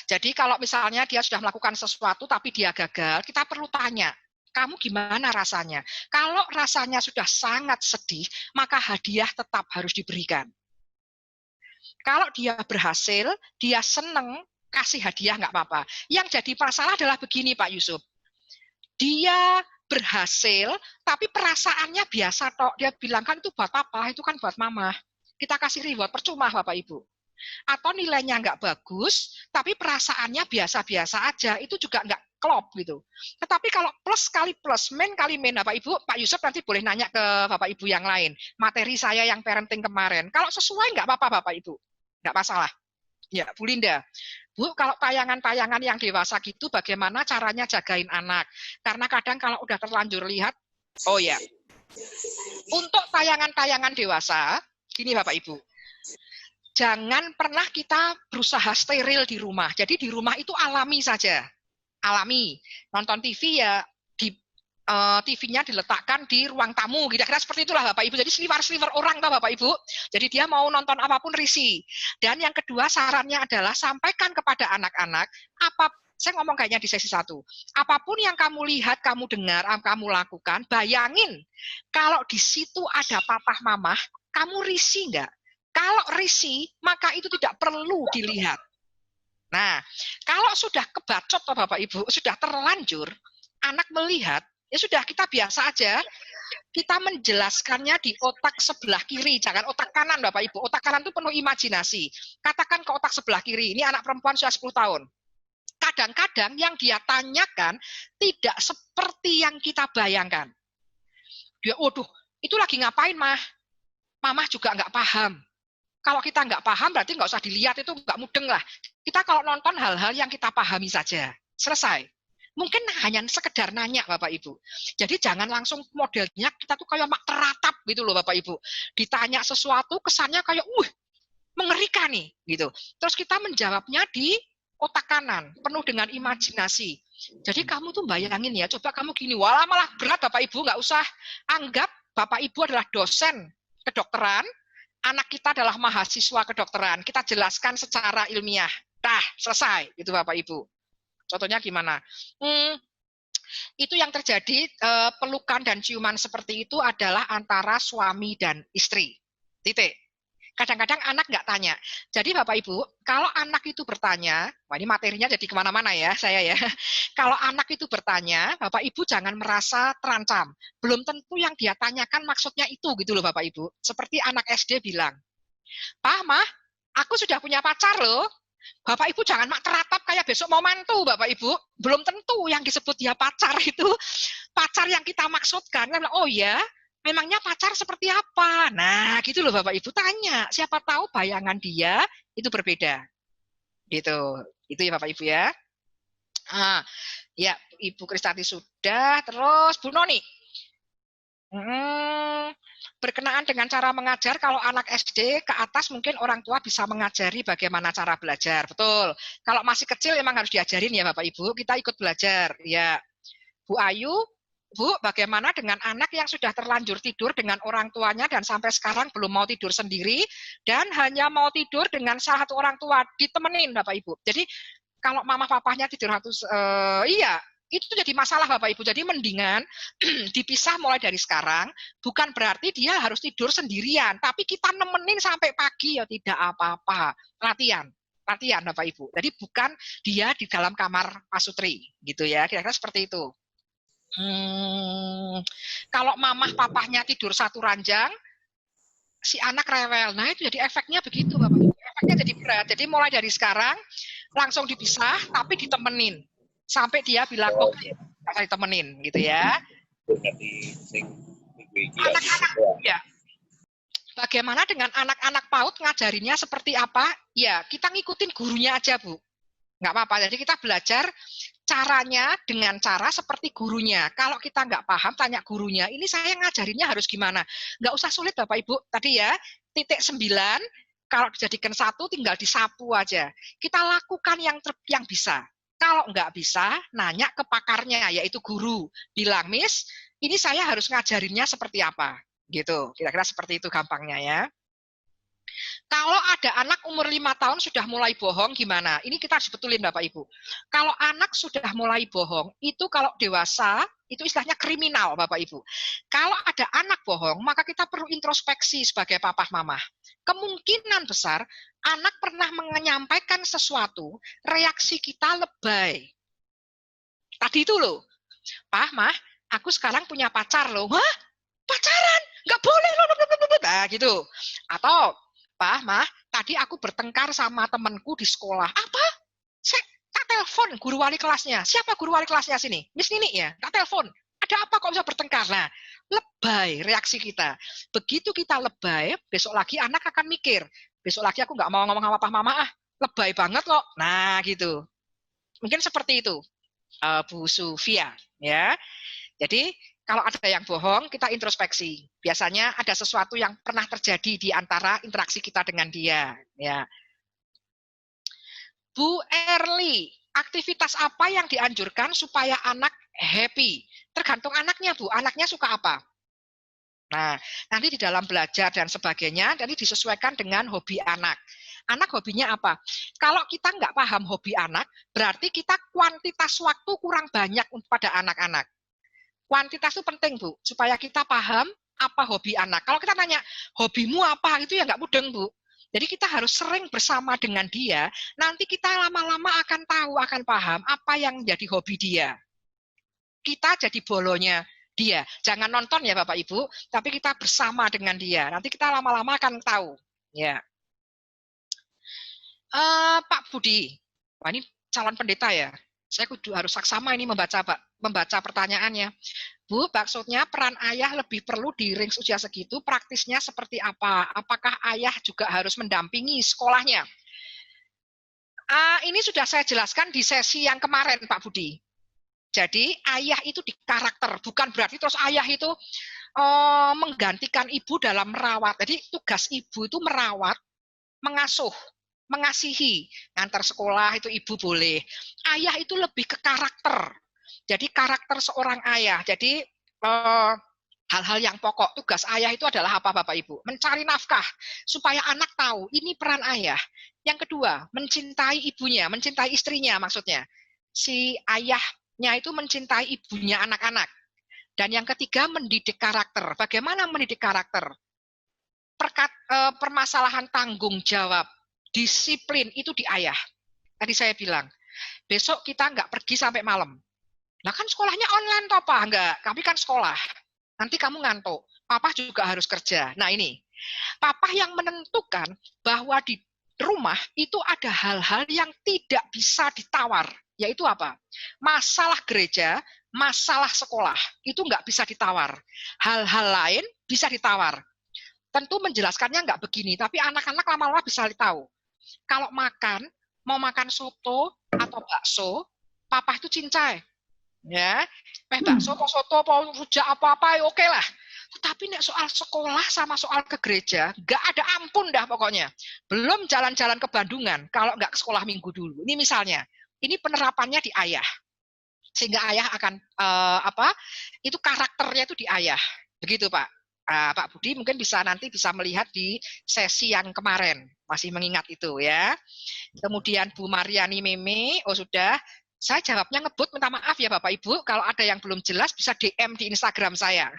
Jadi kalau misalnya dia sudah melakukan sesuatu tapi dia gagal, kita perlu tanya, kamu gimana rasanya? Kalau rasanya sudah sangat sedih, maka hadiah tetap harus diberikan. Kalau dia berhasil, dia seneng, kasih hadiah nggak apa-apa. Yang jadi masalah adalah begini Pak Yusuf. Dia berhasil, tapi perasaannya biasa tok. Dia bilang kan itu buat papa, itu kan buat mama. Kita kasih reward, percuma Bapak Ibu. Atau nilainya nggak bagus, tapi perasaannya biasa-biasa aja, itu juga nggak klop gitu. Tetapi kalau plus kali plus, min kali min, Bapak Ibu, Pak Yusuf nanti boleh nanya ke Bapak Ibu yang lain. Materi saya yang parenting kemarin, kalau sesuai nggak apa-apa Bapak Ibu, nggak masalah. Ya, Bu Linda. Bu, kalau tayangan-tayangan yang dewasa gitu, bagaimana caranya jagain anak? Karena kadang kalau udah terlanjur lihat, oh ya, untuk tayangan-tayangan dewasa, gini Bapak Ibu, jangan pernah kita berusaha steril di rumah. Jadi di rumah itu alami saja. Alami. Nonton TV ya di TV-nya diletakkan di ruang tamu. Kira-kira seperti itulah Bapak Ibu. Jadi sliver-sliver orang toh Bapak Ibu. Jadi dia mau nonton apapun risih. Dan yang kedua sarannya adalah sampaikan kepada anak-anak saya ngomong kayaknya di sesi 1. Apapun yang kamu lihat, kamu dengar, kamu lakukan, bayangin kalau di situ ada papah mamah, kamu risih enggak? Kalau risih, maka itu tidak perlu dilihat. Nah, kalau sudah kebacot, Bapak Ibu, sudah terlanjur, anak melihat, ya sudah kita biasa aja, kita menjelaskannya di otak sebelah kiri, jangan otak kanan, Bapak Ibu. Otak kanan itu penuh imajinasi. Katakan ke otak sebelah kiri, ini anak perempuan sudah 10 tahun. Kadang-kadang yang dia tanyakan tidak seperti yang kita bayangkan. Dia, waduh, itu lagi ngapain, Mah? Mamah juga nggak paham. Kalau kita nggak paham, berarti nggak usah dilihat, itu nggak mudeng lah. Kita kalau nonton hal-hal yang kita pahami saja. Selesai. Mungkin hanya sekedar nanya, Bapak Ibu. Jadi jangan langsung modelnya, kita tuh kayak mak teratap gitu loh, Bapak Ibu. Ditanya sesuatu, kesannya kayak, mengerikan nih. Gitu. Terus kita menjawabnya di otak kanan, penuh dengan imajinasi. Jadi kamu tuh bayangin ya, coba kamu gini, walah malah berat Bapak Ibu, nggak usah anggap Bapak Ibu adalah dosen kedokteran, anak kita adalah mahasiswa kedokteran, kita jelaskan secara ilmiah, dah selesai, gitu Bapak Ibu. Contohnya gimana? Itu yang terjadi, pelukan dan ciuman seperti itu adalah antara suami dan istri. Titik. Kadang-kadang anak nggak tanya. Jadi Bapak Ibu, kalau anak itu bertanya, wah ini materinya jadi kemana-mana ya saya ya. Kalau anak itu bertanya, Bapak Ibu jangan merasa terancam. Belum tentu yang dia tanyakan maksudnya itu gitu loh Bapak Ibu. Seperti anak SD bilang, Pak, Mah, aku sudah punya pacar loh. Bapak Ibu jangan mak teratap kayak besok mau mantu Bapak Ibu. Belum tentu yang disebut dia pacar itu pacar yang kita maksudkan. Oh ya, memangnya pacar seperti apa? Nah, gitu loh Bapak Ibu tanya. Siapa tahu bayangan dia itu berbeda. Gitu. Itu ya Bapak Ibu ya. Ya, Ibu Kristati sudah. Terus Bu Noni. Berkenaan dengan cara mengajar, kalau anak SD ke atas mungkin orang tua bisa mengajari bagaimana cara belajar. Betul. Kalau masih kecil emang harus diajarin ya Bapak Ibu. Kita ikut belajar. Ya. Bu Ayu, Bu, bagaimana dengan anak yang sudah terlanjur tidur dengan orang tuanya dan sampai sekarang belum mau tidur sendiri dan hanya mau tidur dengan salah satu orang tua, ditemenin Bapak Ibu. Jadi kalau mama papahnya tidur iya, itu jadi masalah Bapak Ibu. Jadi mendingan dipisah mulai dari sekarang, bukan berarti dia harus tidur sendirian, tapi kita nemenin sampai pagi ya tidak apa-apa. Latihan Bapak Ibu. Jadi bukan dia di dalam kamar pasutri gitu ya, kira-kira seperti itu. Kalau mamah papahnya tidur satu ranjang, si anak rewel. Nah itu jadi efeknya begitu Bapak Ibu. Efeknya jadi berat. Jadi mulai dari sekarang langsung dipisah, tapi ditemenin sampai dia bilang oke, saya ditemenin gitu ya. Anak-anak ya. Bagaimana dengan anak-anak PAUD ngajarinnya seperti apa? Ya kita ngikutin gurunya aja Bu. Nggak apa-apa. Jadi kita belajar caranya dengan cara seperti gurunya. Kalau kita nggak paham, tanya gurunya, ini saya ngajarinnya harus gimana? Nggak usah sulit Bapak Ibu. Tadi ya, titik 9, kalau dijadikan 1 tinggal disapu aja. Kita lakukan yang bisa. Kalau nggak bisa, nanya ke pakarnya, yaitu guru. Bilang, Miss, ini saya harus ngajarinnya seperti apa? Gitu. Kira-kira seperti itu gampangnya ya. Kalau ada anak umur 5 tahun sudah mulai bohong gimana? Ini kita harus betulin Bapak Ibu. Kalau anak sudah mulai bohong, itu kalau dewasa, itu istilahnya kriminal Bapak Ibu. Kalau ada anak bohong, maka kita perlu introspeksi sebagai papa mama. Kemungkinan besar, anak pernah menyampaikan sesuatu, reaksi kita lebay. Tadi itu loh, Pak, Mah, aku sekarang punya pacar loh. Hah? Pacaran? Nggak boleh loh. Nah, gitu. Atau, Pak, Mah, tadi aku bertengkar sama temanku di sekolah. Apa? Tak telepon guru wali kelasnya. Siapa guru wali kelasnya sini? Miss Nini ya? Tak telepon. Ada apa kok bisa bertengkar? Nah, lebay reaksi kita. Begitu kita lebay, besok lagi anak akan mikir. Besok lagi aku nggak mau ngomong sama papa mama, lebay banget kok. Nah, gitu. Mungkin seperti itu, Bu Sufia. Ya. Jadi, kalau ada yang bohong, kita introspeksi. Biasanya ada sesuatu yang pernah terjadi di antara interaksi kita dengan dia. Ya. Bu Erli, aktivitas apa yang dianjurkan supaya anak happy? Tergantung anaknya, Bu. Anaknya suka apa? Nah, nanti di dalam belajar dan sebagainya, nanti disesuaikan dengan hobi anak. Anak hobinya apa? Kalau kita nggak paham hobi anak, berarti kita kuantitas waktu kurang banyak pada anak-anak. Kuantitas itu penting, Bu, supaya kita paham apa hobi anak. Kalau kita tanya, hobimu apa? Itu ya nggak mudeng, Bu. Jadi kita harus sering bersama dengan dia, nanti kita lama-lama akan tahu, akan paham apa yang menjadi hobi dia. Kita jadi bolonya dia. Jangan nonton ya Bapak Ibu, tapi kita bersama dengan dia. Nanti kita lama-lama akan tahu. Ya. Pak Budi, wah ini calon pendeta ya. Saya harus saksama ini membaca pertanyaannya. Bu, maksudnya peran ayah lebih perlu di range usia segitu, praktisnya seperti apa? Apakah ayah juga harus mendampingi sekolahnya? Ini sudah saya jelaskan di sesi yang kemarin, Pak Budi. Jadi ayah itu di karakter, bukan berarti terus ayah itu menggantikan ibu dalam merawat. Jadi tugas ibu itu merawat, mengasuh, mengasihi. Ngantar sekolah itu ibu boleh. Ayah itu lebih ke karakter. Jadi karakter seorang ayah. Jadi Hal-hal yang pokok, tugas ayah itu adalah apa Bapak Ibu? Mencari nafkah, supaya anak tahu ini peran ayah. Yang kedua, mencintai ibunya, mencintai istrinya maksudnya. Si ayahnya itu mencintai ibunya anak-anak. Dan yang ketiga, mendidik karakter. Bagaimana mendidik karakter? Permasalahan tanggung jawab, disiplin itu di ayah. Tadi saya bilang, besok kita nggak pergi sampai malam. Nah kan sekolahnya online toh Pak? Enggak, tapi kan sekolah. Nanti kamu ngantuk. Papa juga harus kerja. Nah ini, papa yang menentukan bahwa di rumah itu ada hal-hal yang tidak bisa ditawar. Yaitu apa? Masalah gereja, masalah sekolah. Itu nggak bisa ditawar. Hal-hal lain bisa ditawar. Tentu menjelaskannya nggak begini, tapi anak-anak lama-lama bisa tahu. Kalau makan, mau makan soto atau bakso, papa itu cincai. Ya, bakso, soto, rujak apa-apa, oke lah. Tapi nek soal sekolah sama soal ke gereja, nggak ada ampun dah pokoknya. Belum jalan-jalan ke Bandungan kalau nggak ke sekolah minggu dulu. Ini misalnya, ini penerapannya di ayah, sehingga ayah akan itu karakternya itu di ayah, begitu Pak. Pak Budi mungkin nanti bisa melihat di sesi yang kemarin, masih mengingat itu ya. Kemudian Bu Mariani Meme, oh sudah. Saya jawabnya ngebut, minta maaf ya Bapak Ibu, kalau ada yang belum jelas bisa DM di Instagram saya.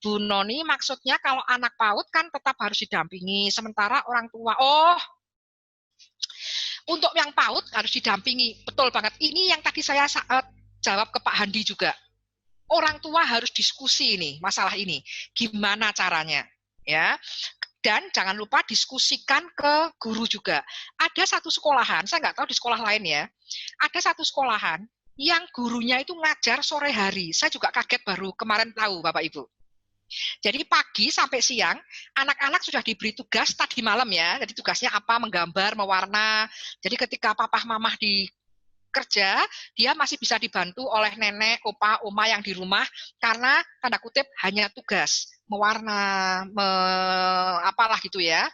Bu Noni maksudnya kalau anak PAUD kan tetap harus didampingi, sementara orang tua, untuk yang PAUD harus didampingi, betul banget. Ini yang tadi saya jawab ke Pak Handi juga. Orang tua harus diskusi ini, masalah ini, gimana caranya, ya. Dan jangan lupa diskusikan ke guru juga. Ada satu sekolahan, saya nggak tahu di sekolah lain ya, ada satu sekolahan yang gurunya itu ngajar sore hari. Saya juga kaget baru kemarin tahu Bapak Ibu. Jadi pagi sampai siang, anak-anak sudah diberi tugas tadi malam ya. Jadi tugasnya apa? Menggambar, mewarna. Jadi ketika papah mamah di kerja, dia masih bisa dibantu oleh nenek, opa, oma yang di rumah, karena tanda kutip hanya tugas mewarna, apalah gitu ya.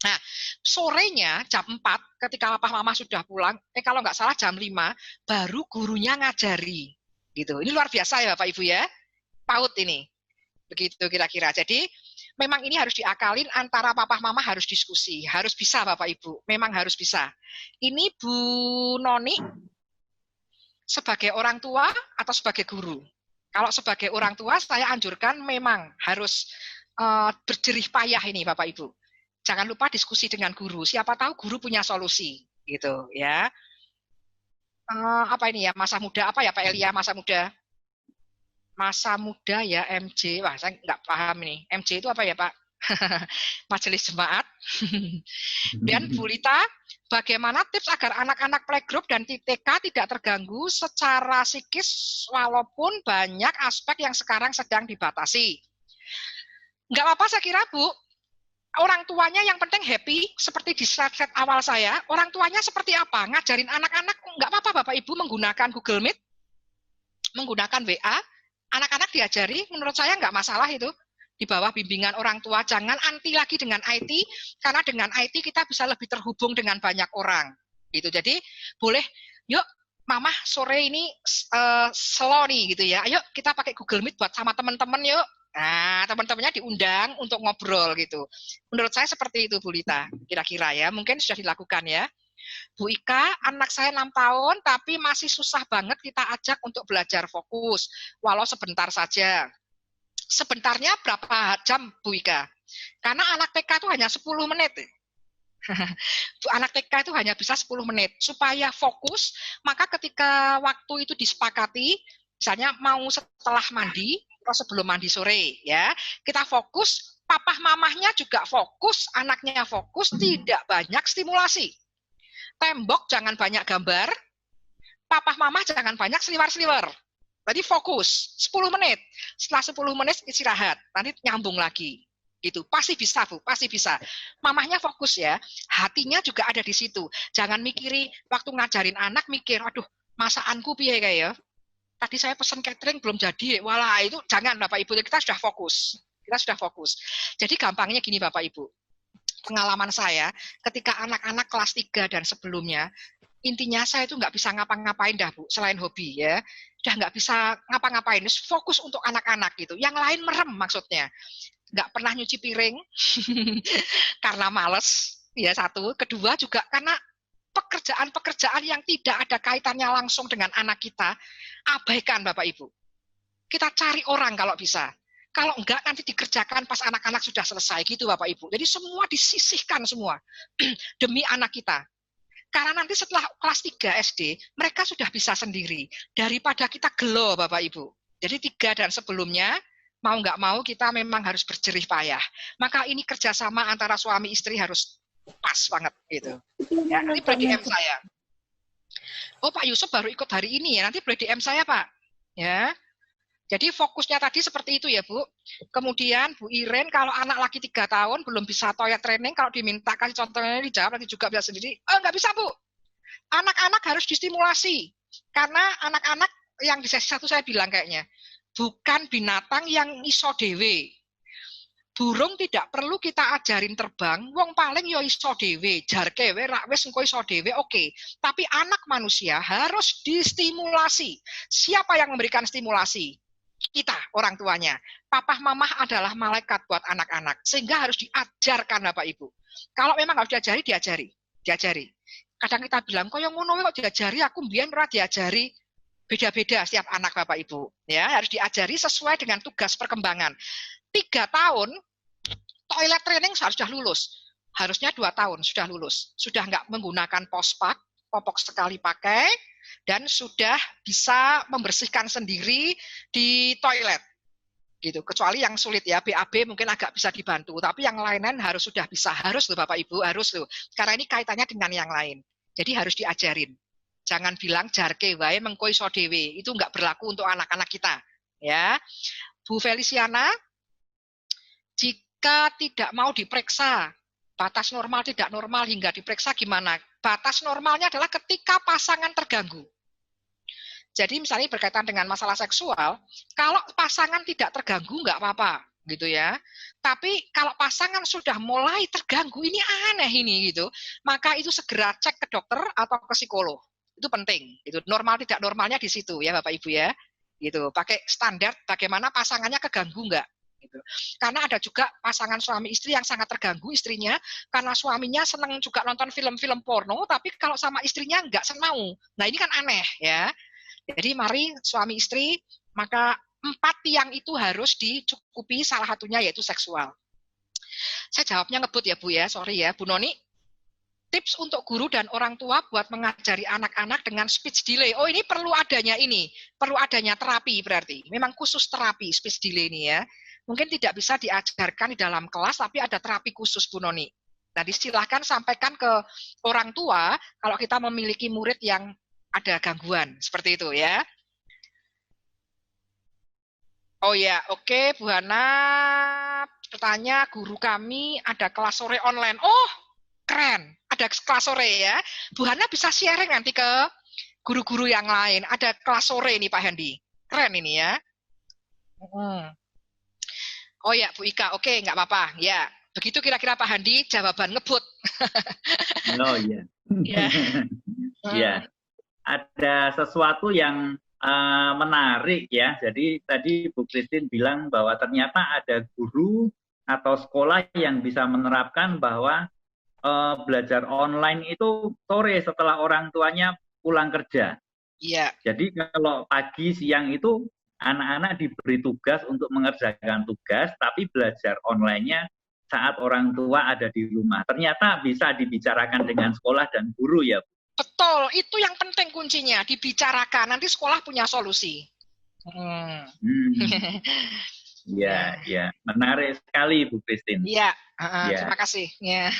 Nah, sorenya jam 4 ketika papa mama sudah pulang, kalau nggak salah jam 5 baru gurunya ngajari. Gitu. Ini luar biasa ya Bapak Ibu ya. PAUD ini. Begitu kira-kira. Jadi memang ini harus diakalin, antara papa mama harus diskusi, harus bisa Bapak Ibu, memang harus bisa. Ini Bu Noni sebagai orang tua atau sebagai guru? Kalau sebagai orang tua, saya anjurkan memang harus berjerih payah ini Bapak Ibu. Jangan lupa diskusi dengan guru. Siapa tahu guru punya solusi, gitu ya. Apa ini ya, masa muda apa ya Pak Elia, masa muda? Masa muda ya MJ. Wah, saya nggak paham ini. MJ itu apa ya Pak? Majelis Jemaat. Dan Bu Lita, bagaimana tips agar anak-anak playgroup dan TK tidak terganggu secara psikis walaupun banyak aspek yang sekarang sedang dibatasi? Nggak apa-apa saya kira Bu, orang tuanya yang penting happy, seperti di slide awal saya, orang tuanya seperti apa? Ngajarin anak-anak, nggak apa-apa Bapak Ibu menggunakan Google Meet, menggunakan WA, anak-anak diajari, menurut saya nggak masalah itu. Di bawah bimbingan orang tua, jangan anti lagi dengan IT, karena dengan IT kita bisa lebih terhubung dengan banyak orang. Gitu. Jadi boleh, yuk Mama sore ini slow nih gitu ya, ayo kita pakai Google Meet buat sama teman-teman yuk. Nah, teman-temannya diundang untuk ngobrol gitu. Menurut saya seperti itu Bu Lita, kira-kira ya, mungkin sudah dilakukan ya. Bu Ika, anak saya 6 tahun tapi masih susah banget kita ajak untuk belajar fokus, walau sebentar saja. Sebentarnya berapa jam Bu Ika? Karena anak TK itu hanya 10 menit. Anak TK itu hanya bisa 10 menit. Supaya fokus, maka ketika waktu itu disepakati, misalnya mau setelah mandi atau sebelum mandi sore, ya, kita fokus, papah mamahnya juga fokus, anaknya fokus, tidak banyak stimulasi. Tembok jangan banyak gambar, papah mamah jangan banyak seliwar-seliwar. Jadi fokus 10 menit. Setelah 10 menit istirahat, nanti nyambung lagi. Gitu. Pasti bisa, Bu, pasti bisa. Mamahnya fokus ya. Hatinya juga ada di situ. Jangan mikiri waktu ngajarin anak mikir, aduh, masakanku piye kayak ya. Tadi saya pesan catering belum jadi. Walah, itu jangan Bapak Ibu, kita sudah fokus. Kita sudah fokus. Jadi gampangnya gini Bapak Ibu. Pengalaman saya ketika anak-anak kelas 3 dan sebelumnya, intinya saya itu nggak bisa ngapa-ngapain dah Bu, selain hobi ya. udah nggak bisa ngapa-ngapain, fokus untuk anak-anak gitu. Yang lain merem maksudnya, nggak pernah nyuci piring karena males, ya satu. Kedua juga karena pekerjaan-pekerjaan yang tidak ada kaitannya langsung dengan anak kita, abaikan Bapak Ibu. Kita cari orang kalau bisa. Kalau enggak nanti dikerjakan pas anak-anak sudah selesai gitu Bapak Ibu. Jadi semua disisihkan semua demi anak kita. Karena nanti setelah kelas 3 SD, mereka sudah bisa sendiri. Daripada kita gelo Bapak Ibu. Jadi 3 dan sebelumnya, mau nggak mau kita memang harus berjerih payah. Maka ini kerjasama antara suami istri harus pas banget gitu. Ya, nanti boleh DM saya. Oh Pak Yusuf baru ikut hari ini ya, nanti boleh DM saya Pak. Ya. Jadi fokusnya tadi seperti itu ya Bu. Kemudian Bu Iren, kalau anak lagi 3 tahun belum bisa toilet training, kalau diminta kasih contohnya dijawab, nanti juga bisa sendiri. Oh nggak bisa Bu. Anak-anak harus distimulasi. Karena anak-anak yang di sesi 1 saya bilang kayaknya, bukan binatang yang iso dewe. Burung tidak perlu kita ajarin terbang, wong paling yo iso dewe, jarke we rak wis engko iso dewe oke. Tapi anak manusia harus distimulasi. Siapa yang memberikan stimulasi? Kita, orang tuanya. Papa mamah adalah malaikat buat anak-anak. Sehingga harus diajarkan Bapak Ibu. Kalau memang harus diajari, diajari. Kadang kita bilang, kok yang ngono kok diajari, aku mbiyen ora diajari. Beda-beda setiap anak Bapak Ibu. Ya, harus diajari sesuai dengan tugas perkembangan. 3 tahun, toilet training harus sudah lulus. Harusnya 2 tahun sudah lulus. Sudah nggak menggunakan pospak, popok sekali pakai, dan sudah bisa membersihkan sendiri di toilet. Gitu. Kecuali yang sulit ya, BAB mungkin agak bisa dibantu, tapi yang lain-lain harus sudah bisa, harus loh Bapak Ibu, harus loh. Karena ini kaitannya dengan yang lain. Jadi harus diajarin. Jangan bilang jarke wae mengko iso dhewe. Itu enggak berlaku untuk anak-anak kita, ya. Bu Feliciana, jika tidak mau diperiksa, batas normal tidak normal hingga diperiksa gimana? Batas normalnya adalah ketika pasangan terganggu. Jadi misalnya berkaitan dengan masalah seksual, kalau pasangan tidak terganggu nggak apa-apa, gitu ya. Tapi kalau pasangan sudah mulai terganggu, ini aneh ini gitu, maka itu segera cek ke dokter atau ke psikolog. Itu penting. Itu normal tidak normalnya di situ ya Bapak Ibu ya. Gitu. Pakai standar bagaimana pasangannya keganggu nggak. Gitu. Karena ada juga pasangan suami istri yang sangat terganggu istrinya karena suaminya senang juga nonton film-film porno, tapi kalau sama istrinya nggak senang. Nah ini kan aneh ya. Jadi mari suami istri, maka 4 tiang itu harus dicukupi, salah satunya yaitu seksual. Saya jawabnya ngebut ya Bu ya, sorry ya Bu Noni. Tips untuk guru dan orang tua buat mengajari anak-anak dengan speech delay. Oh ini perlu adanya terapi berarti. Memang khusus terapi speech delay ini ya. Mungkin tidak bisa diajarkan di dalam kelas, tapi ada terapi khusus Bu Noni. Nah, silahkan sampaikan ke orang tua kalau kita memiliki murid yang ada gangguan, seperti itu ya. Oh ya, oke Bu Hana bertanya, guru kami ada kelas sore online. Oh, keren, ada kelas sore ya. Bu Hana bisa sharing nanti ke guru-guru yang lain. Ada kelas sore ini Pak Handi. Keren ini ya. Oh ya, Bu Ika, oke, nggak apa-apa. Ya, begitu kira-kira Pak Handi, jawaban ngebut. Oh iya. Ya, ada sesuatu yang menarik ya. Jadi tadi Bu Christine bilang bahwa ternyata ada guru atau sekolah yang bisa menerapkan bahwa belajar online itu sore setelah orang tuanya pulang kerja. Iya. Jadi kalau pagi siang itu anak-anak diberi tugas untuk mengerjakan tugas, tapi belajar online-nya saat orang tua ada di rumah. Ternyata bisa dibicarakan dengan sekolah dan guru ya. Betul, itu yang penting kuncinya, dibicarakan. Nanti sekolah punya solusi. Iya, ya, menarik sekali Bu Christine. Iya, terima kasih. Ya.